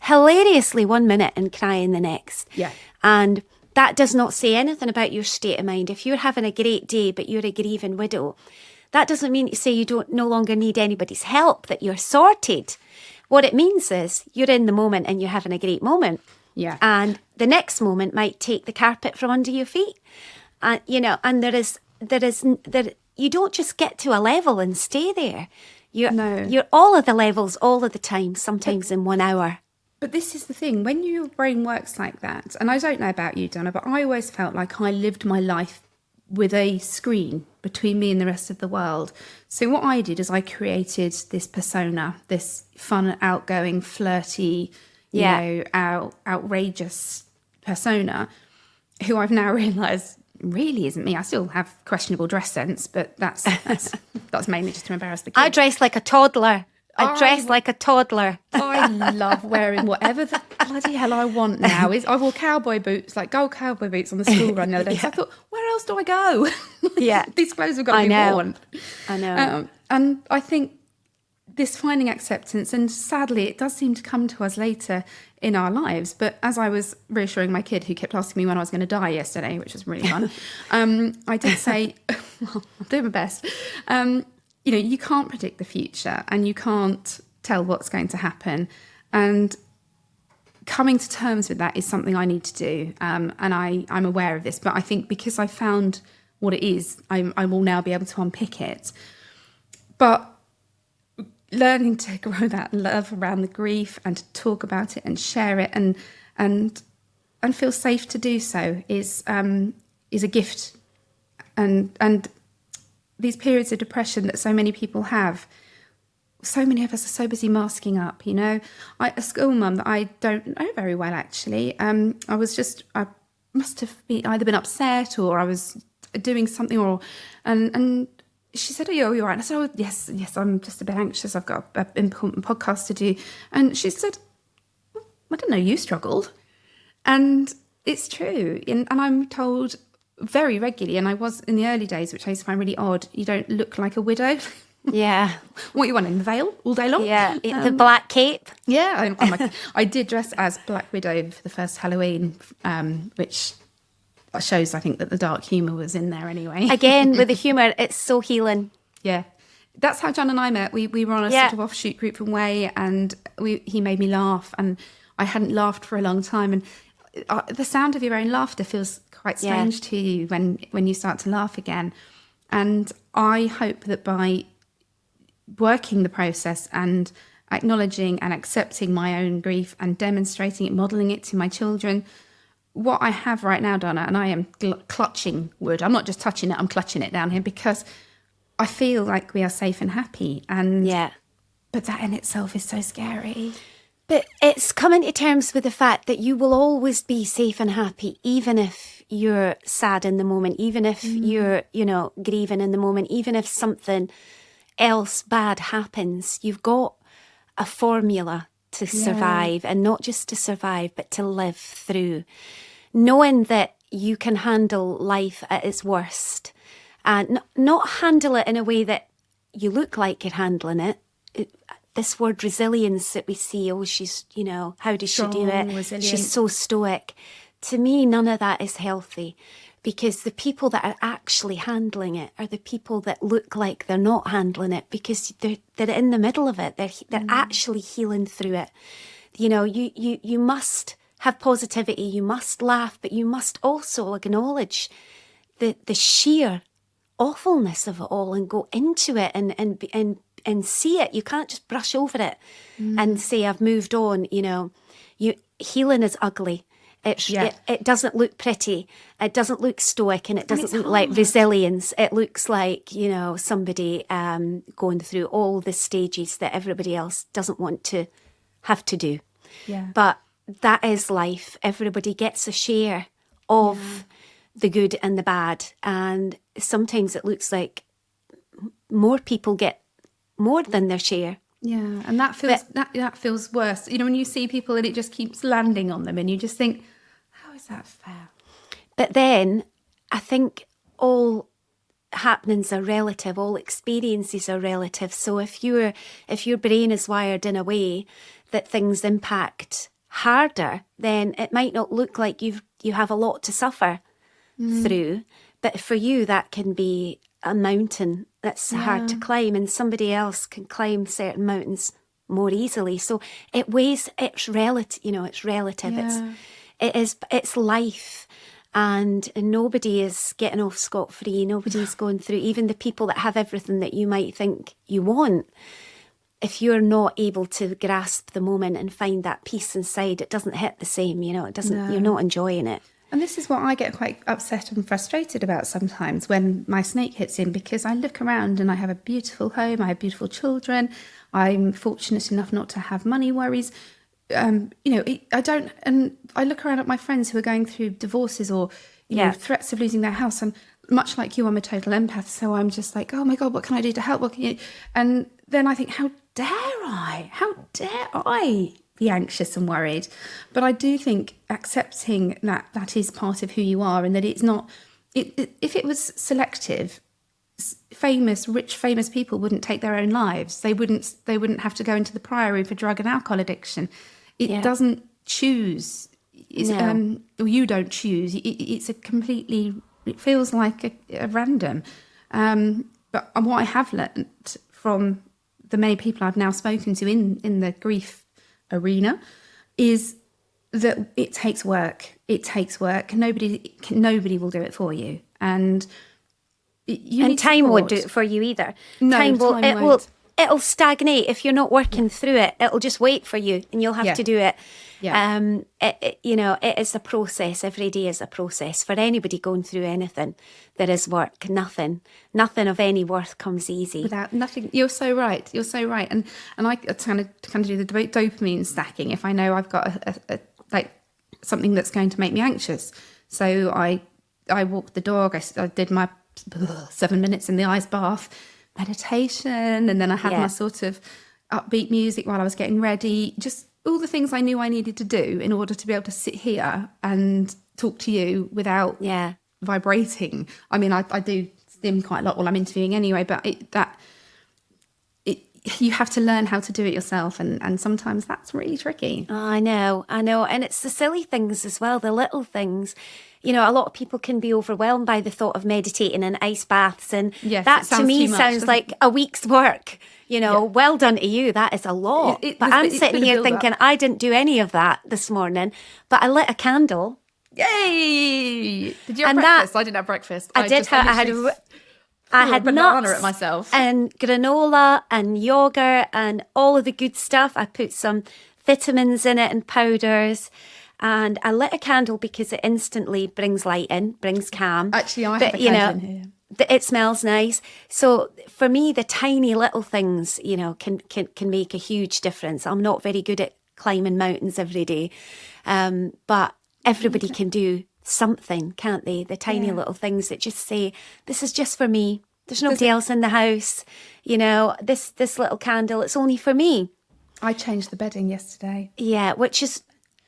hilariously 1 minute and crying the next. Yeah. And that does not say anything about your state of mind. If you're having a great day, but you're a grieving widow, that doesn't mean to say you don't no longer need anybody's help, that you're sorted. What it means is you're in the moment and you're having a great moment. Yeah. And the next moment might take the carpet from under your feet. And, and you don't just get to a level and stay there. You're all of the levels all of the time, sometimes in 1 hour. But this is the thing, when your brain works like that, and I don't know about you, Donna, but I always felt like I lived my life with a screen between me and the rest of the world. So what I did is I created this persona, this fun, outgoing, flirty, outrageous persona, who I've now realised really isn't me. I still have questionable dress sense, but that's mainly just to embarrass the kids. I dress like a toddler. I dress like a toddler. I love wearing whatever the bloody hell I want now. I wore cowboy boots, like gold cowboy boots on the school run the other day. So I thought, where else do I go? Yeah. These clothes have got to be worn. I know. And I think this finding acceptance, and sadly it does seem to come to us later in our lives, but as I was reassuring my kid who kept asking me when I was going to die yesterday, which was really fun, I did say, well, I'm doing my best. You can't predict the future and you can't tell what's going to happen. And coming to terms with that is something I need to do. And I'm aware of this, but I think because I found what it is, I will now be able to unpick it. But learning to grow that love around the grief and to talk about it and share it and feel safe to do so is a gift. And these periods of depression that so many people have, so many of us are so busy masking up, a school mum that I don't know very well, actually. I must have either been upset or I was doing something and she said, "Are you all right?" And I said, "Oh, yes, I'm just a bit anxious. I've got an important podcast to do." And she said, "I didn't know you struggled." And it's true. And I'm told very regularly, and I was in the early days, which I used to find really odd, you don't look like a widow. Yeah. What you want, in the veil all day long? Yeah, the black cape. Yeah, I did dress as Black Widow for the first Halloween, which shows, I think, that the dark humour was in there anyway. Again, with the humour, it's so healing. Yeah. That's how John and I met. We were on a sort of offshoot group from Way, and he made me laugh, and I hadn't laughed for a long time. And the sound of your own laughter feels quite strange to you when you start to laugh again. And I hope that by working the process and acknowledging and accepting my own grief and demonstrating it, modelling it to my children, what I have right now, Donna, and I am clutching wood. I'm not just touching it, I'm clutching it down here because I feel like we are safe and happy. And but that in itself is so scary. But it's coming to terms with the fact that you will always be safe and happy, even if you're sad in the moment, even if you're, grieving in the moment, even if something else bad happens. You've got a formula to survive, and not just to survive, but to live through. Knowing that you can handle life at its worst, and not handle it in a way that you look like you're handling it. This word resilience that we see, she's, how does she do it? Resilient. She's so stoic. To me, none of that is healthy, because the people that are actually handling it are the people that look like they're not handling it, because they're in the middle of it. They're actually healing through it. You must have positivity, you must laugh, but you must also acknowledge the sheer awfulness of it all and go into it and see it. You can't just brush over it and say, I've moved on. Healing is ugly. It doesn't look pretty. It doesn't look stoic, and it doesn't look like resilience. It looks like, somebody going through all the stages that everybody else doesn't want to have to do. Yeah. But that is life. Everybody gets a share of the good and the bad. And sometimes it looks like more people get more than their share. Yeah, and that feels worse. When you see people and it just keeps landing on them, and you just think, how is that fair? But then I think all happenings are relative, all experiences are relative. So if your brain is wired in a way that things impact harder, then it might not look like you have a lot to suffer through. But for you, that can be a mountain that's hard to climb, and somebody else can climb certain mountains more easily. So it's relative, it's relative. Yeah. It's life. And nobody is getting off scot-free. Nobody's going through, even the people that have everything that you might think you want. If you're not able to grasp the moment and find that peace inside, it doesn't hit the same, it doesn't, you're not enjoying it. And this is what I get quite upset and frustrated about sometimes when my snake hits in, because I look around and I have a beautiful home, I have beautiful children, I'm fortunate enough not to have money worries. I don't, and I look around at my friends who are going through divorces or threats of losing their house. And much like you, I'm a total empath, so I'm just like, oh my God, what can I do to help? What can you? And then I think, how dare I be anxious and worried? But I do think accepting that is part of who you are, and that it's not. If it was selective, rich famous people wouldn't take their own lives. They wouldn't have to go into the priory for drug and alcohol addiction. It doesn't choose. Or you don't choose. It's a completely. It feels like a random. But what I have learnt from the many people I've now spoken to in the grief arena is that it takes work. It takes work. Nobody will do it for you, and time won't do it for you either. No, time won't. It'll stagnate if you're not working through it. It'll just wait for you, and you'll have to do it. Yeah. It is a process. Every day is a process for anybody going through anything. There is work. Nothing of any worth comes easy. Without nothing. You're so right. And I kind of do the dopamine stacking if I know I've got a something that's going to make me anxious. So I walked the dog. I did my 7 minutes in the ice bath meditation, and then I had my sort of upbeat music while I was getting ready. Just all the things I knew I needed to do in order to be able to sit here and talk to you without vibrating. I mean, I do stim quite a lot while I'm interviewing anyway, but you have to learn how to do it yourself, and sometimes that's really tricky. I know. And it's the silly things as well, the little things. A lot of people can be overwhelmed by the thought of meditating in ice baths, and that to me sounds like a week's work. Well done to you. That is a lot. But I'm sitting here thinking, I didn't do any of that this morning, but I lit a candle. Yay! Did you have breakfast? I didn't have breakfast. I had banana nuts at myself and granola and yogurt and all of the good stuff. I put some vitamins in it and powders. And I lit a candle because it instantly brings light in, brings calm. Actually, I have a candle in here. It smells nice. So for me, the tiny little things, can make a huge difference. I'm not very good at climbing mountains every day, but everybody can do something, can't they? The tiny little things that just say, this is just for me. There's nobody else in the house. This little candle, it's only for me. I changed the bedding yesterday. Yeah, which is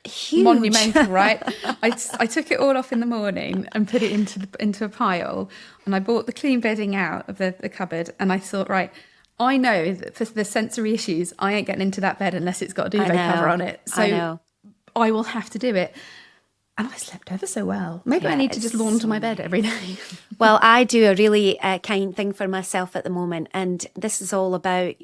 huge. Monumental, right? I took it all off in the morning and put it into a pile, and I brought the clean bedding out of the cupboard, and I thought, right, I know that for the sensory issues, I ain't getting into that bed unless it's got a duvet cover on it. So I will have to do it. And I slept ever so well. Maybe I need to just launder my bed every day. Well, I do a really kind thing for myself at the moment. And this is all about,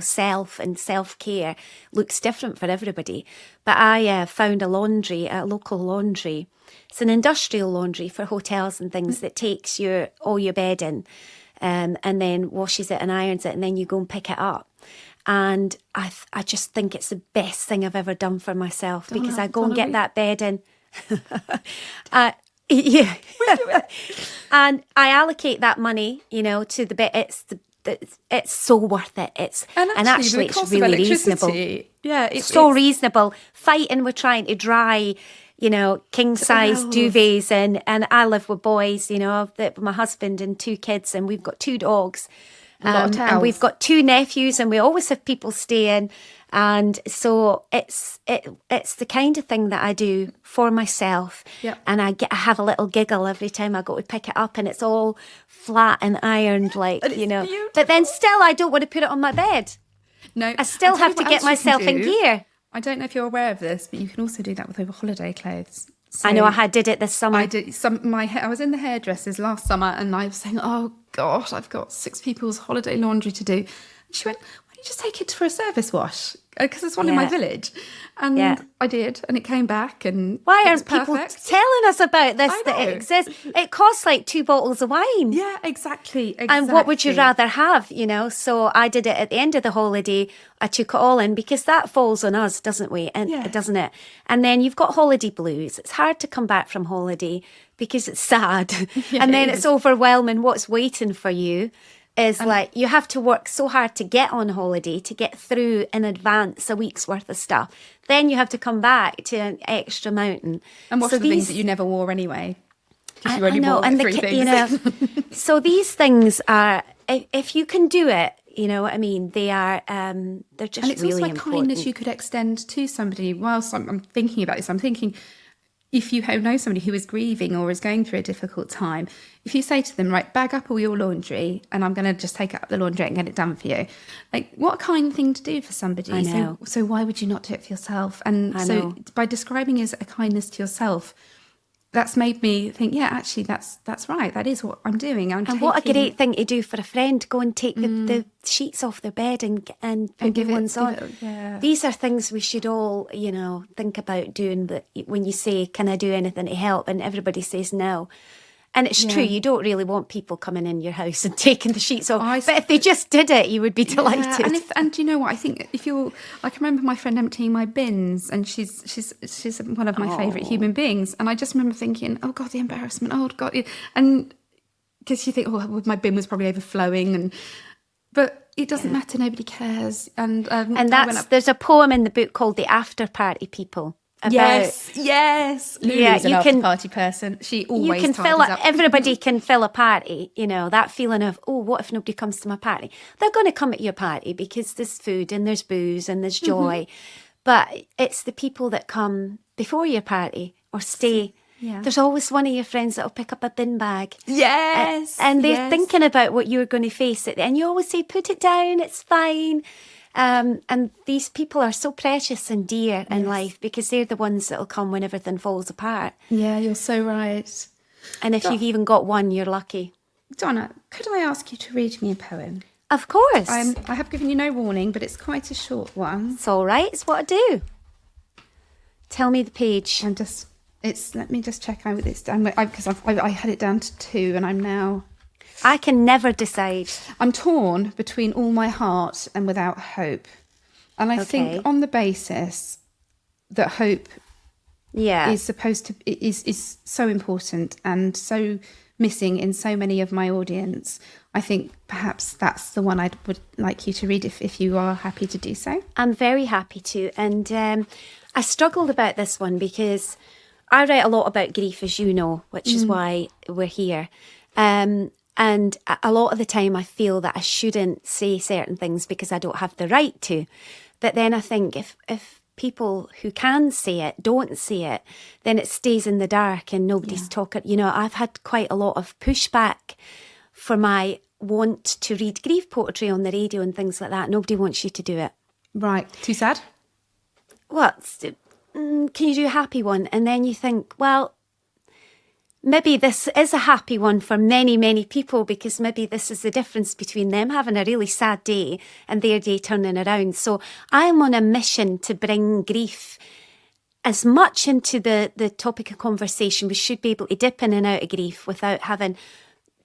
self and self-care. Looks different for everybody. But I found a local laundry. It's an industrial laundry for hotels and things that takes all your bedding and then washes it and irons it, and then you go and pick it up. And I just think it's the best thing I've ever done for myself, because I go and get that bedding. And I allocate that money, to the bit. It's so worth it. It's really reasonable. Yeah, it's reasonable. Fighting with trying to dry, king size duvets, and I live with boys. My husband and 2 kids, and we've got 2 dogs. And we've got 2 nephews, and we always have people staying. And so it's the kind of thing that I do for myself. Yep. And I have a little giggle every time I go to pick it up, and it's all flat and ironed, Beautiful. But then still, I don't want to put it on my bed. No, I still have to get myself in gear. I don't know if you're aware of this, but you can also do that with over holiday clothes. So I know I did it this summer. I was in the hairdressers last summer, and I was saying, "Oh gosh, I've got 6 people's holiday laundry to do." And she went, "Why don't you just take it for a service wash? Because there's one in my village." And I did, and it came back, and Why it aren't was people perfect. telling us about this, I that know. it exists? It costs like 2 bottles of wine. Yeah, exactly. And what would you rather have, you know? So I did it at the end of the holiday. I took it all in because that falls on us, doesn't we? And Yeah. doesn't it? And then you've got holiday blues. It's hard to come back from holiday because it's sad. Yeah, and then it it's is. overwhelming. What's waiting for you is like you have to work so hard to get on holiday, to get through in advance a week's worth of stuff. Then you have to come back to an extra mountain. And wash So the things that you never wore anyway. Because you only I know, wore like and 3 things. you know, so these things are, if you can do it, you know what I mean, they are, they're just And it's really also a important. kindness you could extend to somebody. Whilst I'm thinking about this, I'm thinking, if you know somebody who is grieving or is going through a difficult time, if you say to them, right, bag up all your laundry and I'm going to just take up the laundry and get it done for you. Like, what a kind thing to do for somebody. I know. So why would you not do it for yourself? And I so know. by describing it as a kindness to yourself, that's made me think, yeah, actually, that's right. That is what I'm doing. And what a great thing to do for a friend, go and take the sheets off their bed and put new ones on. Yeah. These are things we should all, you know, think about doing. But when you say, can I do anything to help? And everybody says no. And it's true, you don't really want people coming in your house and taking the sheets off. But if they just did it, you would be delighted. Yeah, and do you know what? I think if you're, I can remember my friend emptying my bins, and she's one of my favourite human beings. And I just remember thinking, oh God, the embarrassment. Oh God, and because you think, oh, my bin was probably overflowing, but it doesn't matter. Nobody cares. And there's a poem in the book called "The After Party People." Yes. Lulu's an after party person. She always you can fill tidies up. everybody can fill a party, you know, that feeling of, oh, what if nobody comes to my party? They're going to come at your party because there's food and there's booze and there's joy. But it's the people that come before your party or stay. Yeah. There's always one of your friends that'll pick up a bin bag. Yes. And they're thinking about what you're going to face and you always say, put it down, it's fine. And these people are so precious and dear in life because they're the ones that'll come when everything falls apart. Yeah, you're so right. And if you've even got one, you're lucky. Donna, could I ask you to read me a poem? Of course. I have given you no warning, but it's quite a short one. It's all right. It's what I do. Tell me the page. Let me just check out this down because I had it down to 2 and I'm now... I can never decide. I'm torn between all my heart and without hope. And I think on the basis that hope is supposed to is so important and so missing in so many of my audience, I think perhaps that's the one I would like you to read if you are happy to do so. I'm very happy to. And I struggled about this one because I write a lot about grief, as you know, which is why we're here. And a lot of the time I feel that I shouldn't say certain things because I don't have the right to. But then I think if people who can say it don't say it, then it stays in the dark and nobody's talking. You know, I've had quite a lot of pushback for my want to read grief poetry on the radio and things like that. Nobody wants you to do it. Right. Too sad? What? Can you do a happy one? And then you think, well, maybe this is a happy one for many, many people because maybe this is the difference between them having a really sad day and their day turning around. So I'm on a mission to bring grief as much into the topic of conversation. We should be able to dip in and out of grief without having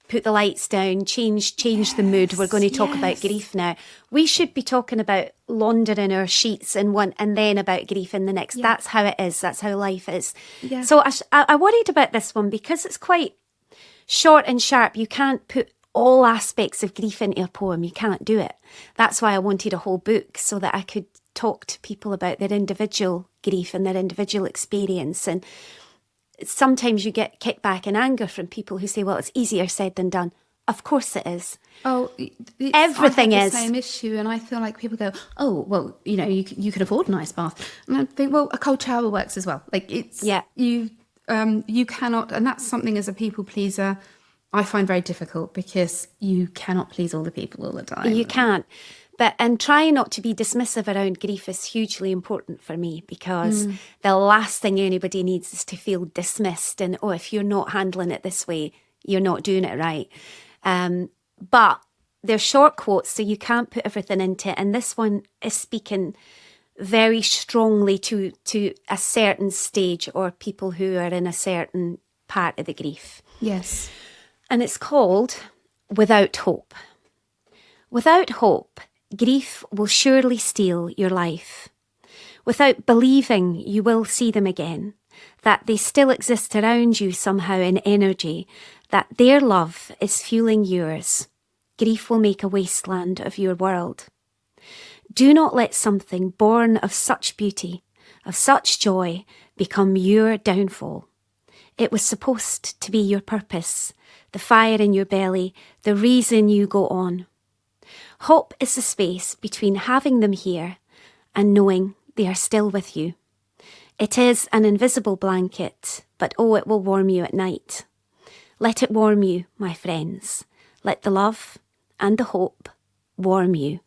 put the lights down, change the mood. We're going to talk about grief now. We should be talking about laundering our sheets in one and then about grief in the next. Yeah. That's how it is. That's how life is. Yeah. So I worried about this one because it's quite short and sharp. You can't put all aspects of grief into a poem. You can't do it. That's why I wanted a whole book so that I could talk to people about their individual grief and their individual experience. And sometimes you get kickback and anger from people who say, well, it's easier said than done. Of course it is. Oh, everything I have is the same issue, and I feel like people go, "Oh, well, you know, you can afford an ice bath," and I think, well, a cold shower works as well. Like you cannot, and that's something as a people pleaser I find very difficult because you cannot please all the people all the time. You can't. And trying not to be dismissive around grief is hugely important for me, because the last thing anybody needs is to feel dismissed and, oh, if you're not handling it this way, you're not doing it right. But they're short quotes, so you can't put everything into it. And this one is speaking very strongly to a certain stage, or people who are in a certain part of the grief. Yes. And it's called Without Hope. Without hope, grief will surely steal your life. Without believing you will see them again, that they still exist around you somehow in energy, that their love is fueling yours, grief will make a wasteland of your world. Do not let something born of such beauty, of such joy, become your downfall. It was supposed to be your purpose, the fire in your belly, the reason you go on. Hope is the space between having them here and knowing they are still with you. It is an invisible blanket, but oh, it will warm you at night. Let it warm you, my friends. Let the love and the hope warm you.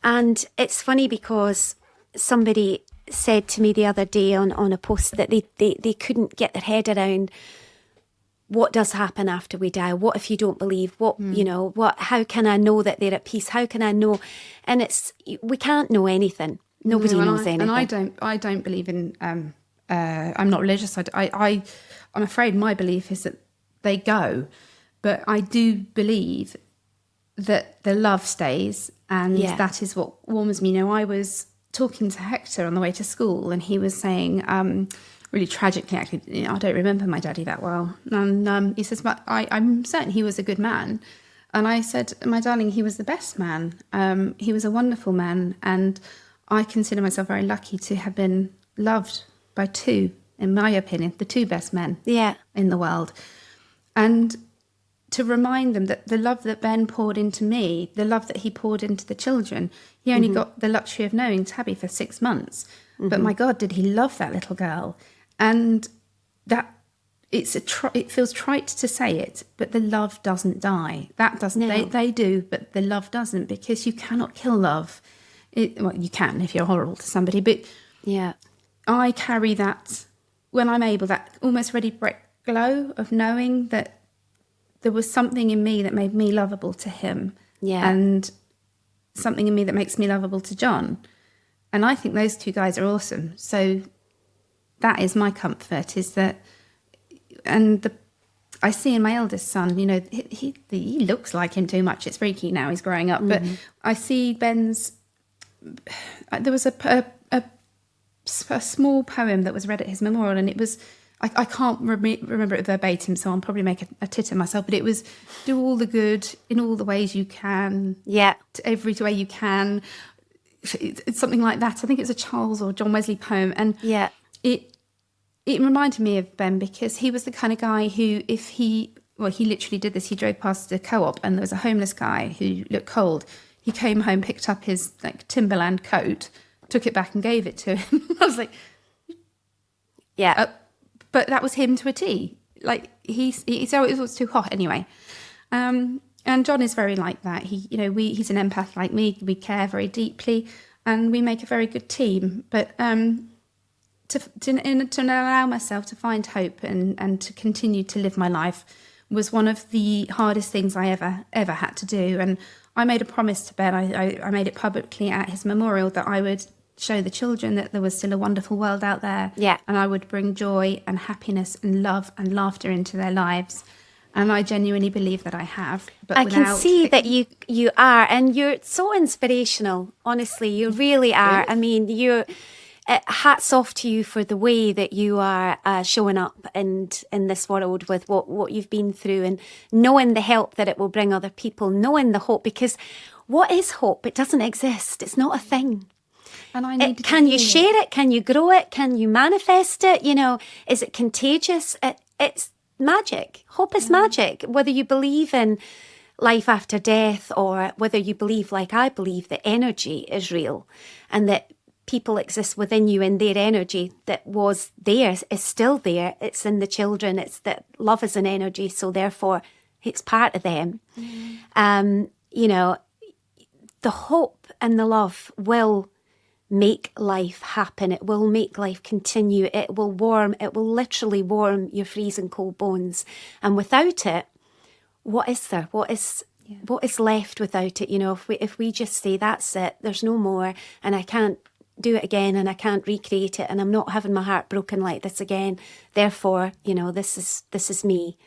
And it's funny because somebody said to me the other day on a post that they couldn't get their head around what does happen after we die. What if you don't believe? How can I know that they're at peace? How can I know? And we can't know anything. Nobody knows anything. And I don't believe in, I'm not religious. I'm afraid my belief is that they go, but I do believe that the love stays, and that is what warms me. I was talking to Hector on the way to school, and he was saying, really tragically, actually, I don't remember my daddy that well. And he says, but I'm certain he was a good man. And I said, my darling, he was the best man. He was a wonderful man. And I consider myself very lucky to have been loved by two, in my opinion, the two best men in the world. And to remind them that the love that Ben poured into me, the love that he poured into the children, he only got the luxury of knowing Tabby for 6 months. But my God, did he love that little girl? And that it feels trite to say it, but the love doesn't die. That doesn't. No. They do, but the love doesn't, because you cannot kill love. You can if you're horrible to somebody, but I carry that when I'm able, that almost ready brick glow of knowing that there was something in me that made me lovable to him, and something in me that makes me lovable to John. And I think those two guys are awesome. So that is my comfort, is that, and I see in my eldest son, he looks like him too much. It's freaky now, he's growing up. But I see Ben's, there was a small poem that was read at his memorial, and it was, I can't remember it verbatim, so I'll probably make a tit of myself, but it was, do all the good in all the ways you can. Every way you can. It's something like that. I think it's a Charles or John Wesley poem. And it reminded me of Ben, because he was the kind of guy who, he literally did this. He drove past the co-op and there was a homeless guy who looked cold. He came home, picked up his Timberland coat, took it back and gave it to him. I was like, but that was him to a T. So it was too hot anyway. And John is very like that. He's an empath like me. We care very deeply, and we make a very good team. But to allow myself to find hope and to continue to live my life was one of the hardest things I ever had to do. And I made a promise to Ben. I made it publicly at his memorial that I would show the children that there was still a wonderful world out there. And I would bring joy and happiness and love and laughter into their lives. And I genuinely believe that I have. But I can see that you are, and you're so inspirational. Honestly, you really are. I mean, hats off to you for the way that you are showing up in this world with what you've been through, and knowing the help that it will bring other people, knowing the hope. Because what is hope? It doesn't exist. It's not a thing. And can you share it? Can you grow it? Can you manifest it? Is it contagious? It's magic. Hope is magic. Whether you believe in life after death, or whether you believe, like I believe, that energy is real and that people exist within you, and their energy that was theirs is still there. It's in the children. It's that love is an energy, so therefore it's part of them. the hope and the love will make life happen. It will make life continue. It will literally warm your freezing cold bones. And without it, what is there? What is left without it? You know, if we just say that's it, there's no more, and I can't do it again, and I can't recreate it, and I'm not having my heart broken like this again. Therefore, you know, this is me.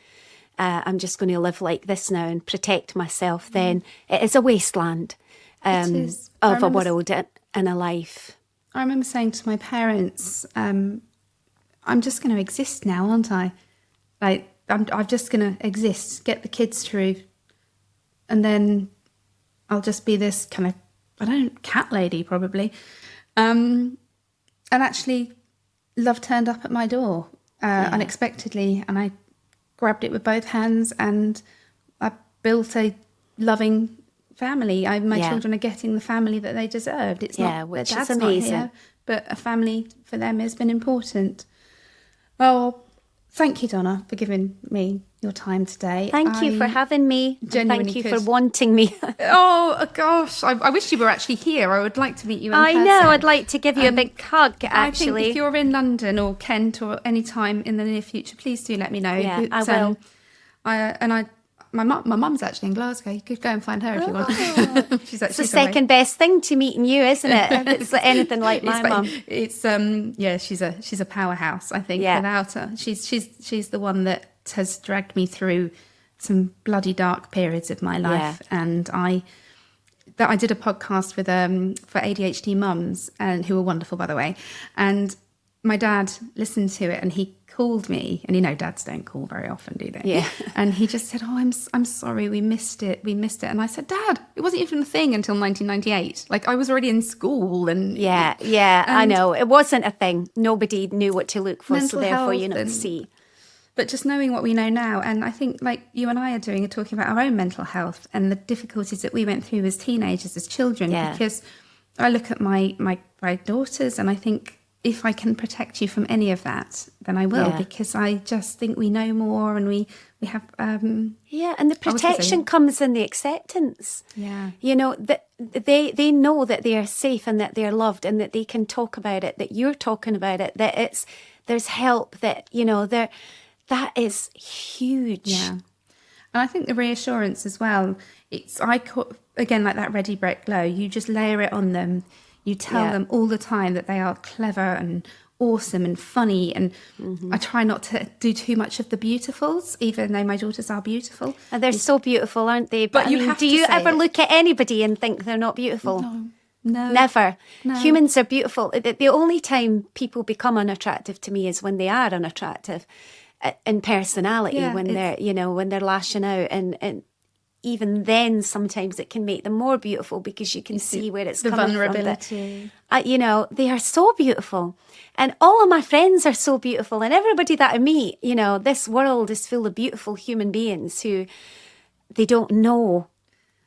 I'm just going to live like this now and protect myself. Then it is a wasteland of a world and a life. I remember saying to my parents, I'm just going to exist now, aren't I? Like, I'm just going to exist, get the kids through, and then I'll just be this kind of, cat lady probably. And actually, love turned up at my door unexpectedly, and I grabbed it with both hands, and I built a loving family. My children are getting the family that they deserved. It's not which dad's is amazing. Not here, but a family for them has been important. Oh, thank you, Donna, for giving me your time today. Thank you for having me. Genuinely thank you for wanting me. Oh gosh, I wish you were actually here. I would like to meet you in person. I know. I'd like to give you a big hug. Actually, I think if you're in London or Kent or any time in the near future, please do let me know. Yeah, I will. My mum's actually in Glasgow. You could go and find her if you want. She's It's the second best thing to meeting you, isn't it? If it's anything like my mum. It's she's a powerhouse. I think without her, she's the one that has dragged me through some bloody dark periods of my life. And I did a podcast with for ADHD mums, and who were wonderful, by the way. And my dad listened to it, and he called me, and you know, dads don't call very often, do they? Yeah. And he just said, "Oh, I'm sorry, we missed it. And I said, "Dad, it wasn't even a thing until 1998. Like, I was already in school." And I know it wasn't a thing. Nobody knew what to look for, so therefore you not see. But just knowing what we know now, and I think like you and I are talking about our own mental health and the difficulties that we went through as teenagers, as children. Because I look at my daughters, and I think, if I can protect you from any of that, then I will, because I just think we know more, and we have... and the protection comes in the acceptance. Yeah. You know, that they know that they are safe and that they are loved, and that they can talk about it, that you're talking about it, that there's help, that, you know, that is huge. Yeah. And I think the reassurance as well, again, like that ready, break, glow, you just layer it on them. You tell them all the time that they are clever and awesome and funny. And I try not to do too much of the beautifuls, even though my daughters are beautiful. And they're so beautiful, aren't they? But do you ever look at anybody and think they're not beautiful? No. Never. No. Humans are beautiful. The only time people become unattractive to me is when they are unattractive in personality, when they're lashing out. And even then, sometimes it can make them more beautiful, because you can see where it's coming vulnerability. from. You know, they are so beautiful. And all of my friends are so beautiful. And everybody that I meet, you know, this world is full of beautiful human beings who they don't know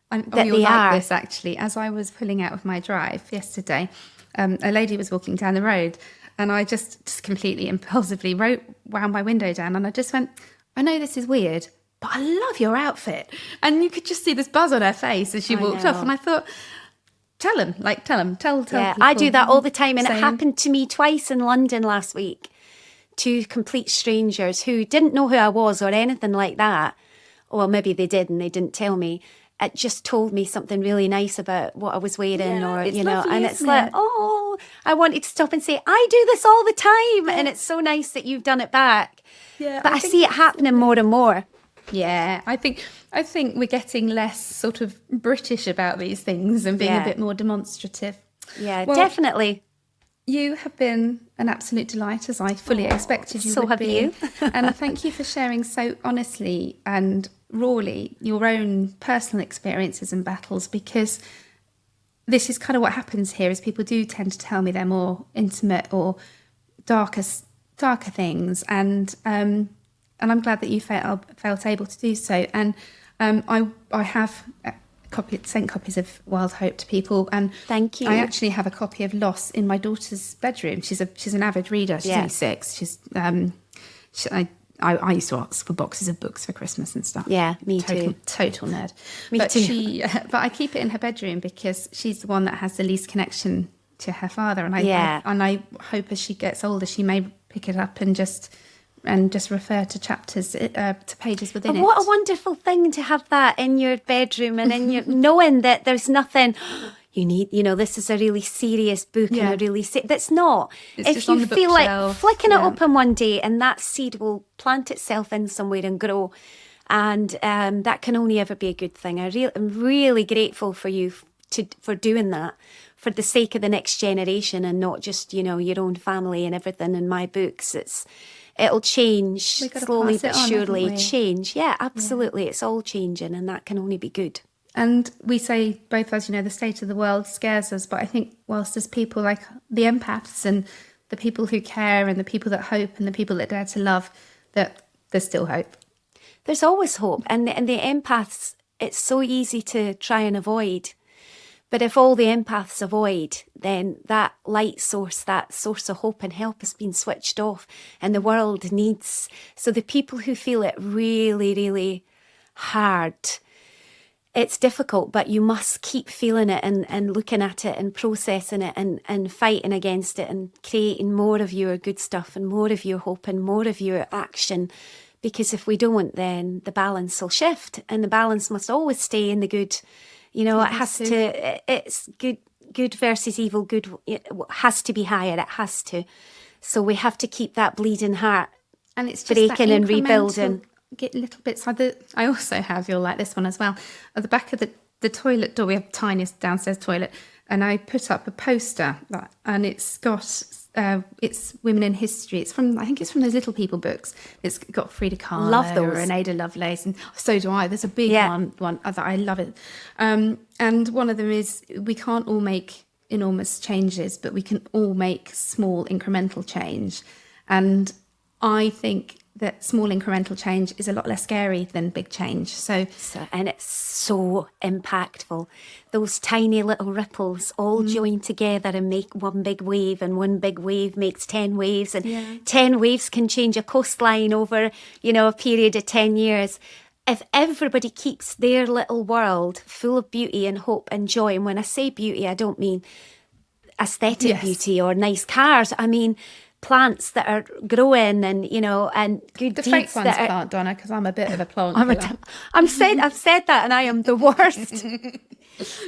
that they are. This, actually, as I was pulling out of my drive yesterday, a lady was walking down the road, and I just completely impulsively wound my window down, and I just went, I know this is weird, but I love your outfit. And you could just see this buzz on her face as she walked off. And I thought, tell people. Yeah, I do that all the time. And it happened to me twice in London last week. Two complete strangers who didn't know who I was or anything like that. Well, maybe they did and they didn't tell me. It just told me something really nice about what I was wearing, lovely, and it's like, oh, I wanted to stop and say, I do this all the time. Yeah. And it's so nice that you've done it back. Yeah, but I see it happening more and more. Yeah, I think we're getting less sort of British about these things and being a bit more demonstrative. Yeah, definitely. You have been an absolute delight, as I fully expected you so would have be. You. And thank you for sharing so honestly and rawly your own personal experiences and battles, because this is kind of what happens here, is people do tend to tell me they're more intimate or darker things, and I'm glad that you felt able to do so. And I have sent copies of Wild Hope to people, and thank you. I actually have a copy of Loss in my daughter's bedroom. She's an avid reader. She's only 6. I used to ask for boxes of books for Christmas and stuff. Yeah, me too. Total nerd. Me too. But I keep it in her bedroom because she's the one that has the least connection to her father. And I hope as she gets older, she may pick it up and just refer to chapters, to pages within it. What a wonderful thing to have that in your bedroom and in your knowing that there's nothing. You need, this is a really serious book and a really that's not. It's if you feel like flicking it open one day and that seed will plant itself in somewhere and grow, and that can only ever be a good thing. I'm really grateful for you for doing that for the sake of the next generation and not just your own family and everything. In my books, it'll change slowly but surely. Change, yeah, absolutely. Yeah. It's all changing, and that can only be good. And we say both, as the state of the world scares us, but I think whilst there's people like the empaths and the people who care and the people that hope and the people that dare to love, that there's still hope. There's always hope. And the empaths, it's so easy to try and avoid. But if all the empaths avoid, then that light source, that source of hope and help has been switched off, and the world needs. So the people who feel it really, really hard, it's difficult, but you must keep feeling it and looking at it and processing it and fighting against it and creating more of your good stuff and more of your hope and more of your action. Because if we don't, then the balance will shift, and the balance must always stay in the good. It has to. It's good versus evil. Good, it has to be higher. It has to. So we have to keep that bleeding heart, and it's just breaking and rebuilding. Get little bits. I also have, you'll like this one as well. At the back of the toilet door, we have the tiniest downstairs toilet, and I put up a poster and it's got it's women in history. I think it's from those Little People books. It's got Frida Kahlo, love those, and Ada Lovelace, and so do I. There's a big one that I love it. And one of them is, we can't all make enormous changes, but we can all make small incremental change. And I think that small incremental change is a lot less scary than big change. And it's so impactful. Those tiny little ripples all join together and make one big wave, and one big wave makes 10 waves, and 10 waves can change a coastline over, a period of 10 years. If everybody keeps their little world full of beauty and hope and joy, and when I say beauty, I don't mean aesthetic beauty or nice cars. I mean plants that are growing and and good the deeds fake ones that are, plant, Donna, because I'm a bit of a plant. I've said that, and I am the worst.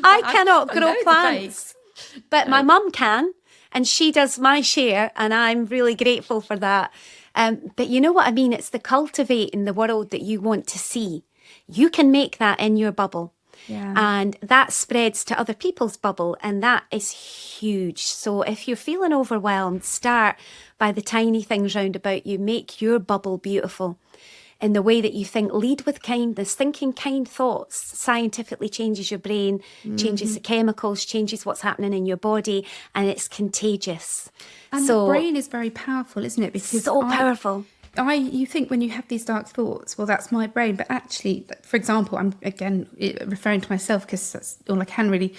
I cannot grow plants, but my mum can, and she does my share, and I'm really grateful for that. But you know what I mean? It's the cultivating the world that you want to see. You can make that in your bubble. Yeah. And that spreads to other people's bubble, and that is huge. So if you're feeling overwhelmed, start by the tiny things round about you. Make your bubble beautiful in the way that you think. Lead with kindness. Thinking kind thoughts scientifically changes your brain, changes the chemicals, changes what's happening in your body, and it's contagious. And the brain is very powerful, isn't it? Because so powerful. You think when you have these dark thoughts, well, that's my brain. But actually, for example, I'm again referring to myself because that's all I can really.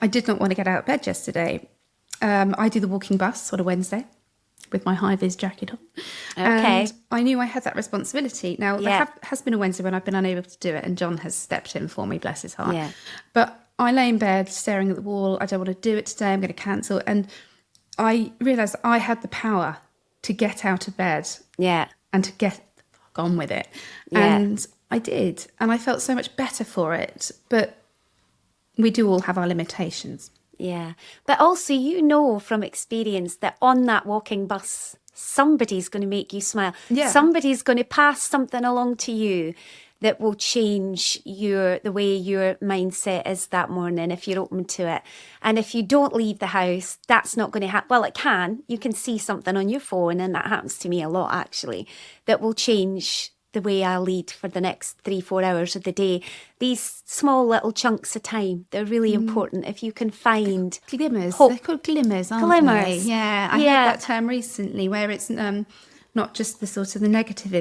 I did not want to get out of bed yesterday. I do the walking bus on a Wednesday with my high-vis jacket on. Okay. And I knew I had that responsibility. Now, there has been a Wednesday when I've been unable to do it, and John has stepped in for me, bless his heart. Yeah. But I lay in bed staring at the wall. I don't want to do it today. I'm going to cancel. And I realised I had the power to get out of bed. Yeah. And to get the fuck on with it. Yeah. And I did. And I felt so much better for it. But we do all have our limitations. Yeah. But also, from experience that on that walking bus, somebody's going to make you smile. Yeah. Somebody's going to pass something along to you that will change the way your mindset is that morning if you're open to it. And if you don't leave the house, that's not going to happen. Well, it can. You can see something on your phone, and that happens to me a lot, actually, that will change the way I lead for the next 3-4 hours of the day. These small little chunks of time, they're really important. If you can find glimmers. Hope. They're called glimmers, aren't Glimmers. they? Yeah. I heard that term recently, where it's not just the sort of the negative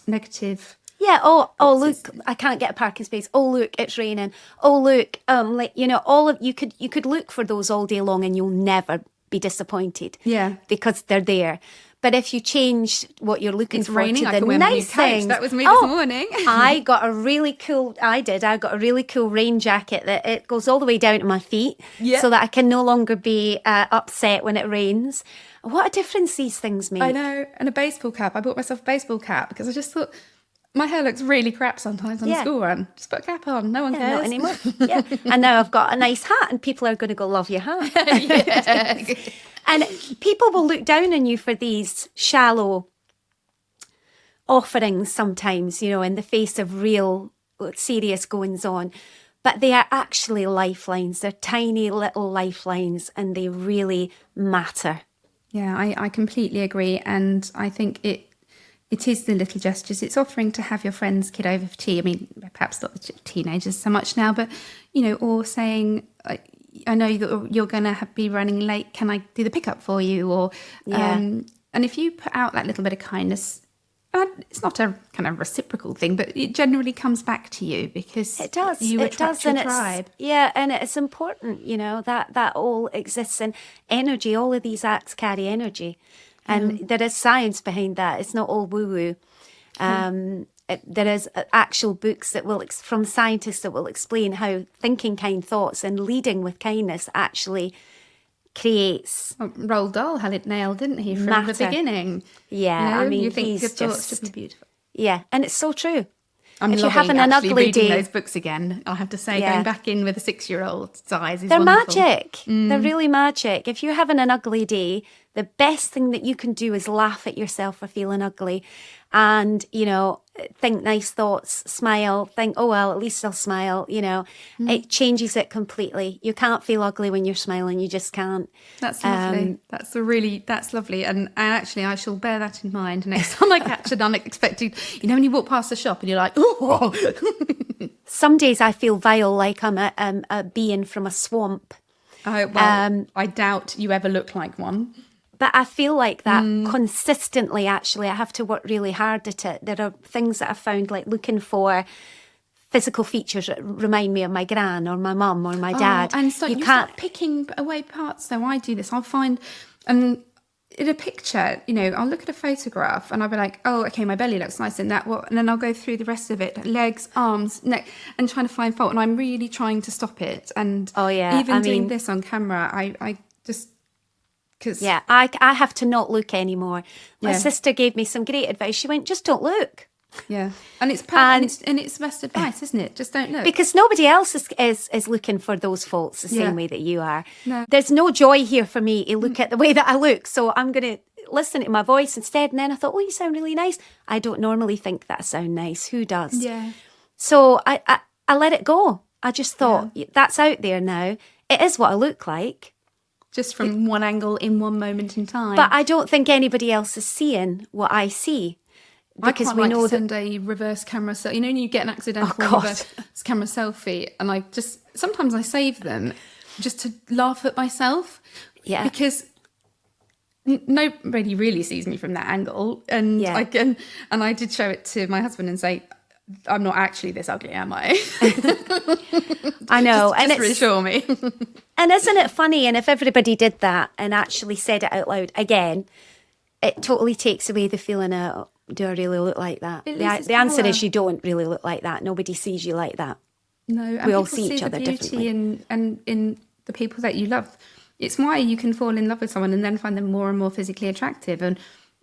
negative. Yeah. Oh, look! I can't get a parking space. Oh, look! It's raining. Oh, look! You could look for those all day long, and you'll never be disappointed. Yeah. Because they're there. But if you change what you're looking It's for raining, to I the can wear my new nice coat. things. That was me this morning. I got a really cool rain jacket that it goes all the way down to my feet so that I can no longer be upset when it rains. What a difference these things make. I know. And a baseball cap. I bought myself a baseball cap because I just thought my hair looks really crap sometimes on the school run. Just put a cap on. No one cares. Not anymore. Yeah. And now I've got a nice hat and people are going to go, love your hat. And people will look down on you for these shallow offerings sometimes, you know, in the face of real serious goings on. But they are actually lifelines. They're tiny little lifelines and they really matter. Yeah, I completely agree. And I think it is the little gestures. It's offering to have your friend's kid over for tea. I mean, perhaps not the teenagers so much now, but, you know, or saying, I know that you're going to be running late. Can I do the pickup for you? Or, and if you put out that little bit of kindness, it's not a kind of reciprocal thing, but it generally comes back to you because it does. You attract your tribe. And it's important, you know, that all exists in energy. All of these acts carry energy. And there is science behind that. It's not all woo-woo. There is actual books that from scientists that will explain how thinking kind thoughts and leading with kindness actually creates. Well, Roald Dahl had it nailed, didn't he, from the beginning? Yeah, you know, I mean, you think he's good thoughts should be beautiful. Yeah, and it's so true. I'm if loving you're having an ugly reading day, those books again. I have to say, going back in with a 6-year-old's eyes is they're wonderful. magic. They're really magic. If you're having an ugly day, the best thing that you can do is laugh at yourself for feeling ugly, and you know, think nice thoughts, smile, think, oh well, at least I'll smile. You know, it changes it completely. You can't feel ugly when you're smiling. You just can't. That's lovely. That's lovely. And actually, I shall bear that in mind next time I catch an unexpected. You know, when you walk past the shop and you're like, oh. Some days I feel vile, like I'm a being from a swamp. Oh, well, I doubt you ever look like one. But I feel like that consistently, actually. I have to work really hard at it. There are things that I've found, like looking for physical features that remind me of my gran or my mum or my dad. And so you start picking away parts. So I do this. I'll find, in a picture, you know, I'll look at a photograph and I'll be like, oh, okay, my belly looks nice in that. What? And then I'll go through the rest of it, legs, arms, neck, and trying to find fault. And I'm really trying to stop it. And doing this on camera, I just... Yeah, I have to not look anymore. My sister gave me some great advice. She went, just don't look. Yeah, and it's the best advice, isn't it? Just don't look. Because nobody else is looking for those faults the same way that you are. No. There's no joy here for me to look at the way that I look. So I'm going to listen to my voice instead. And then I thought, oh, you sound really nice. I don't normally think that I sound nice. Who does? Yeah. So I let it go. I just thought, that's out there now. It is what I look like. Just from one angle in one moment in time. But I don't think anybody else is seeing what I see. Because we know send a reverse camera selfie. You know, when you get an accidental reverse camera selfie, and sometimes I save them just to laugh at myself. Yeah. Because nobody really sees me from that angle, and I did show it to my husband and say, I'm not actually this ugly, am I? I know. Just reassure me. And isn't it funny? And if everybody did that and actually said it out loud again, it totally takes away the feeling of, do I really look like that? The answer is you don't really look like that. Nobody sees you like that. No, and we all see each other differently. And in the people that you love. It's why you can fall in love with someone and then find them more and more physically attractive. And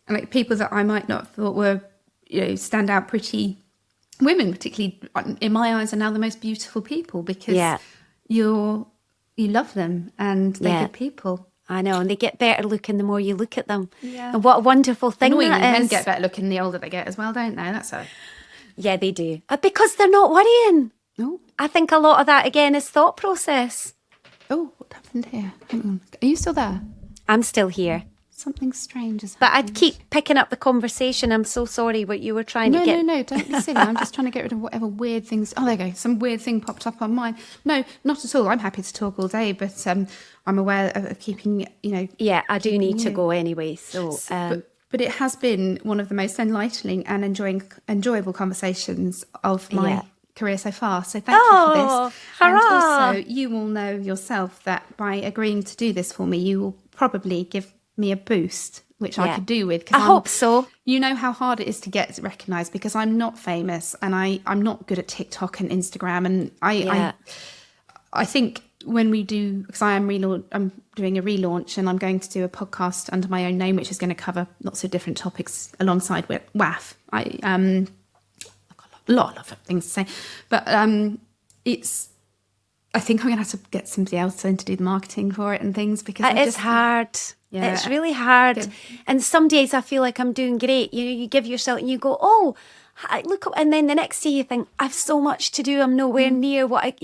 like people that I might not have thought were, you know, stand out pretty women, particularly in my eyes, are now the most beautiful people because you love them and they're good people. I know, and they get better looking the more you look at them. Yeah. And what a wonderful thing that is. Men get better looking the older they get as well, don't they? Yeah, they do. Because they're not worrying. No. I think a lot of that, again, is thought process. Oh, what happened here? Hang on. Are you still there? I'm still here. Something strange has happened. But I'd keep picking up the conversation. I'm so sorry what you were trying to get. No, don't be silly. I'm just trying to get rid of whatever weird things. Oh, there you go. Some weird thing popped up on mine. No, not at all. I'm happy to talk all day, but I'm aware of keeping, you know. Yeah, I do need to go anyway. So, but it has been one of the most enlightening and enjoyable conversations of my career so far. So thank you for this. Hurrah. And also, you will know yourself that by agreeing to do this for me, you will probably give me a boost, which I could do with. I hope so. You know how hard it is to get recognised because I'm not famous and I'm not good at TikTok and Instagram. And I think when we do, because I'm doing a relaunch and I'm going to do a podcast under my own name, which is going to cover lots of different topics alongside with WAF. I've got a lot of things to say, but I think I'm going to have to get somebody else in to do the marketing for it and things because it's hard. Yeah. It's really hard. Yeah. And some days I feel like I'm doing great. You know, you give yourself and you go, oh, look, and then the next day you think, I've so much to do. I'm nowhere near what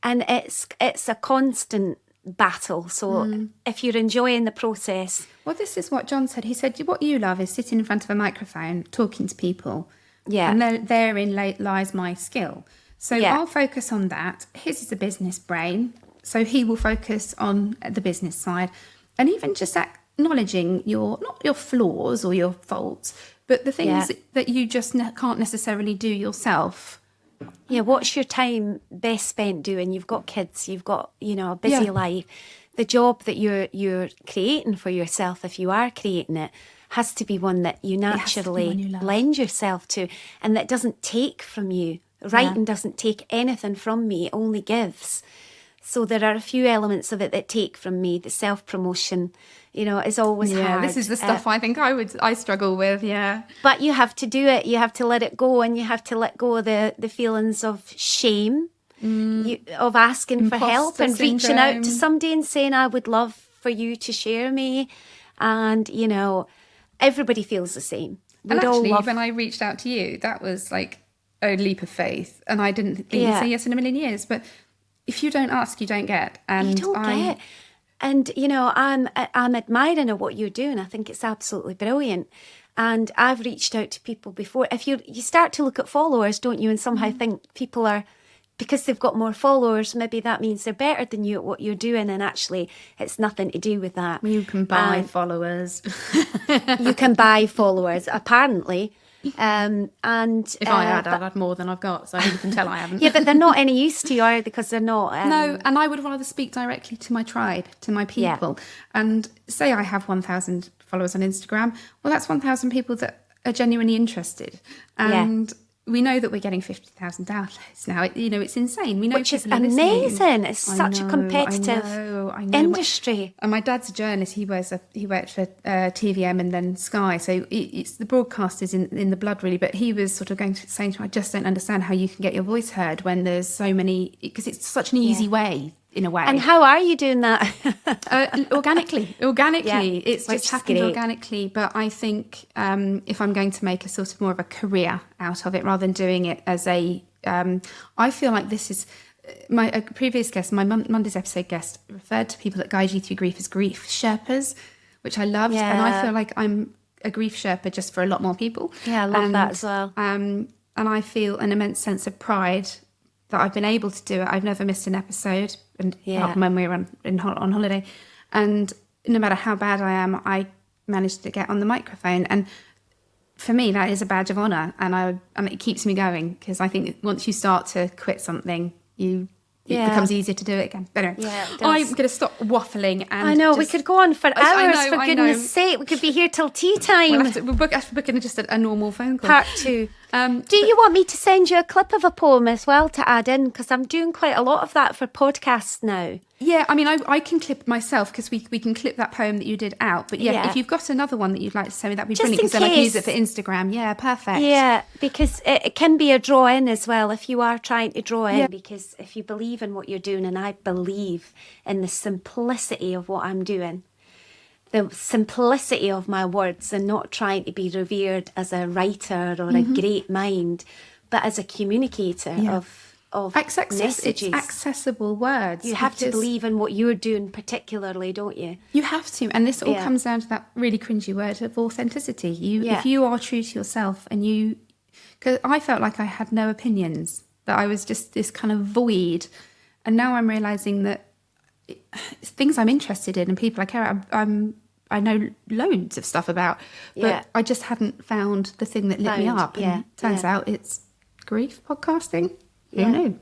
and it's a constant battle. So if you're enjoying the process. Well, this is what John said. He said, what you love is sitting in front of a microphone, talking to people. Yeah. And therein lies my skill. So I'll focus on that. His is a business brain. So he will focus on the business side. And even just acknowledging not your flaws or your faults, but the things that you just can't necessarily do yourself. Yeah, what's your time best spent doing? You've got kids, you've got, a busy life. The job that you're creating for yourself, if you are creating it, has to be one that you naturally lend yourself to and that doesn't take from you. Writing doesn't take anything from me, it only gives. So there are a few elements of it that take from me. The self-promotion, is always hard. Yeah, this is the stuff I think I struggle with, yeah. But you have to do it. You have to let it go and you have to let go of the feelings of shame, of asking for help and reaching out to somebody and saying, I would love for you to share me. And, everybody feels the same. And actually, when I reached out to you, that was like a leap of faith. And I didn't think you'd say yes in a million years. But if you don't ask, you don't get. And you don't get. And, I'm admiring of what you're doing. I think it's absolutely brilliant. And I've reached out to people before. If you start to look at followers, don't you, and somehow think people are, because they've got more followers, maybe that means they're better than you at what you're doing. And actually, it's nothing to do with that. You can buy followers. You can buy followers, apparently. And if I had, I'd had more than I've got, so you can tell I haven't. Yeah, but they're not any use to you, are they? Because they're not. No, and I would rather speak directly to my tribe, to my people. And say I have 1,000 followers on Instagram. Well, that's 1,000 people that are genuinely interested. And we know that we're getting 50,000 downloads now. It's insane. We know, which is amazing. It's such a competitive industry. And my dad's a journalist. He worked for TVM and then Sky. So it's the broadcast is in the blood, really. But he was sort of saying to me, I just don't understand how you can get your voice heard when there's so many, because it's such an easy way. In a way. And how are you doing that? Organically. Yeah, it's just happened organically. But I think if I'm going to make a sort of more of a career out of it rather than doing it as I feel like this is a previous guest, my Monday's episode guest, referred to people that guide you through grief as grief Sherpas, which I loved. Yeah. And I feel like I'm a grief Sherpa just for a lot more people. Yeah, I love that as well. And I feel an immense sense of pride that I've been able to do it. I've never missed an episode, and when we were on holiday, and no matter how bad I am, I managed to get on the microphone. And for me, that is a badge of honour, and it keeps me going, because I think once you start to quit something, it becomes easier to do it again. But anyway, I'm going to stop waffling. And I know, we could go on for hours, for goodness sake. We could be here till tea time. We'll book in just a normal phone call. Part 2. Do you want me to send you a clip of a poem as well to add in? Because I'm doing quite a lot of that for podcasts now. Yeah, I mean, I can clip myself, because we can clip that poem that you did out. But if you've got another one that you'd like to send me, that'd be brilliant, because then I can use it for Instagram. Yeah, perfect. Yeah, because it can be a draw in as well if you are trying to draw in. Because if you believe in what you're doing, and I believe in the simplicity of what I'm doing, the simplicity of my words, and not trying to be revered as a writer or a great mind, but as a communicator of messages. It's accessible words. You have to believe in what you're doing particularly, don't you? You have to. And this all comes down to that really cringy word of authenticity. If you are true to yourself, and because I felt like I had no opinions, that I was just this kind of void. And now I'm realising that it's things I'm interested in and people I care about, I know loads of stuff about, but I just hadn't found the thing that lit me up. And turns out it's grief podcasting. Who knew?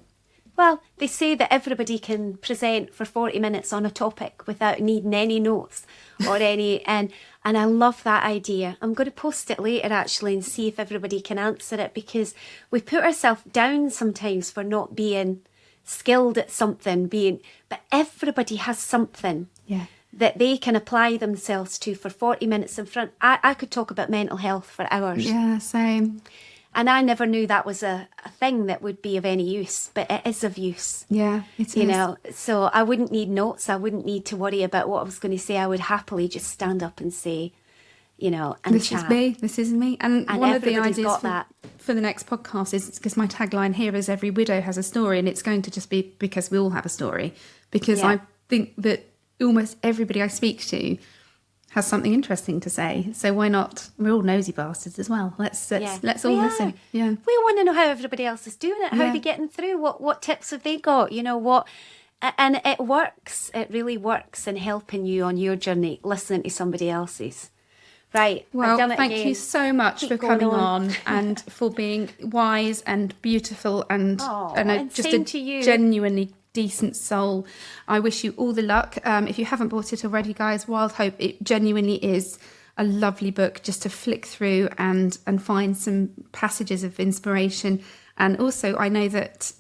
Well, they say that everybody can present for 40 minutes on a topic without needing any notes or any, and I love that idea. I'm going to post it later actually and see if everybody can answer it, because we put ourselves down sometimes for not being skilled at something, but everybody has something that they can apply themselves to for 40 minutes in front. I could talk about mental health for hours. Yeah, same. And I never knew that was a thing that would be of any use, but it is of use. Yeah, it is. You know, so I wouldn't need notes. I wouldn't need to worry about what I was going to say. I would happily just stand up and say, you know, and this chat. Is me. This is me. And one of the everybody's ideas got that. for the next podcast is, because my tagline here is every widow has a story, and it's going to just be because we all have a story. Because I think that almost everybody I speak to has something interesting to say. So why not? We're all nosy bastards as well. Let's all listen. Yeah. We want to know how everybody else is doing it. How are they getting through? What tips have they got? You know what? And it works. It really works in helping you on your journey, listening to somebody else's. Right. Well, I've done it thank again. you so much Keep for going coming on and for being wise and beautiful and just same a to you. genuinely decent soul. I wish you all the luck. If you haven't bought it already, guys, Wild Hope, it genuinely is a lovely book just to flick through and find some passages of inspiration. And also, I know that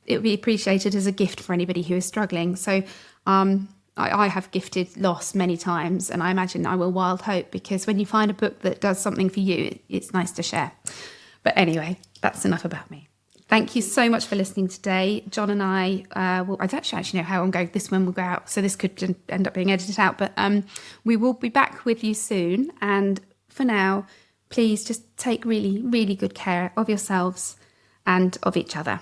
it would be appreciated as a gift for anybody who is struggling. So I have gifted loss many times, and I imagine I will Wild Hope, because when you find a book that does something for you, it's nice to share. But anyway, that's enough about me. Thank you so much for listening today. John and I don't actually know how this one will go out, so this could end up being edited out, but we will be back with you soon. And for now, please just take really, really good care of yourselves and of each other.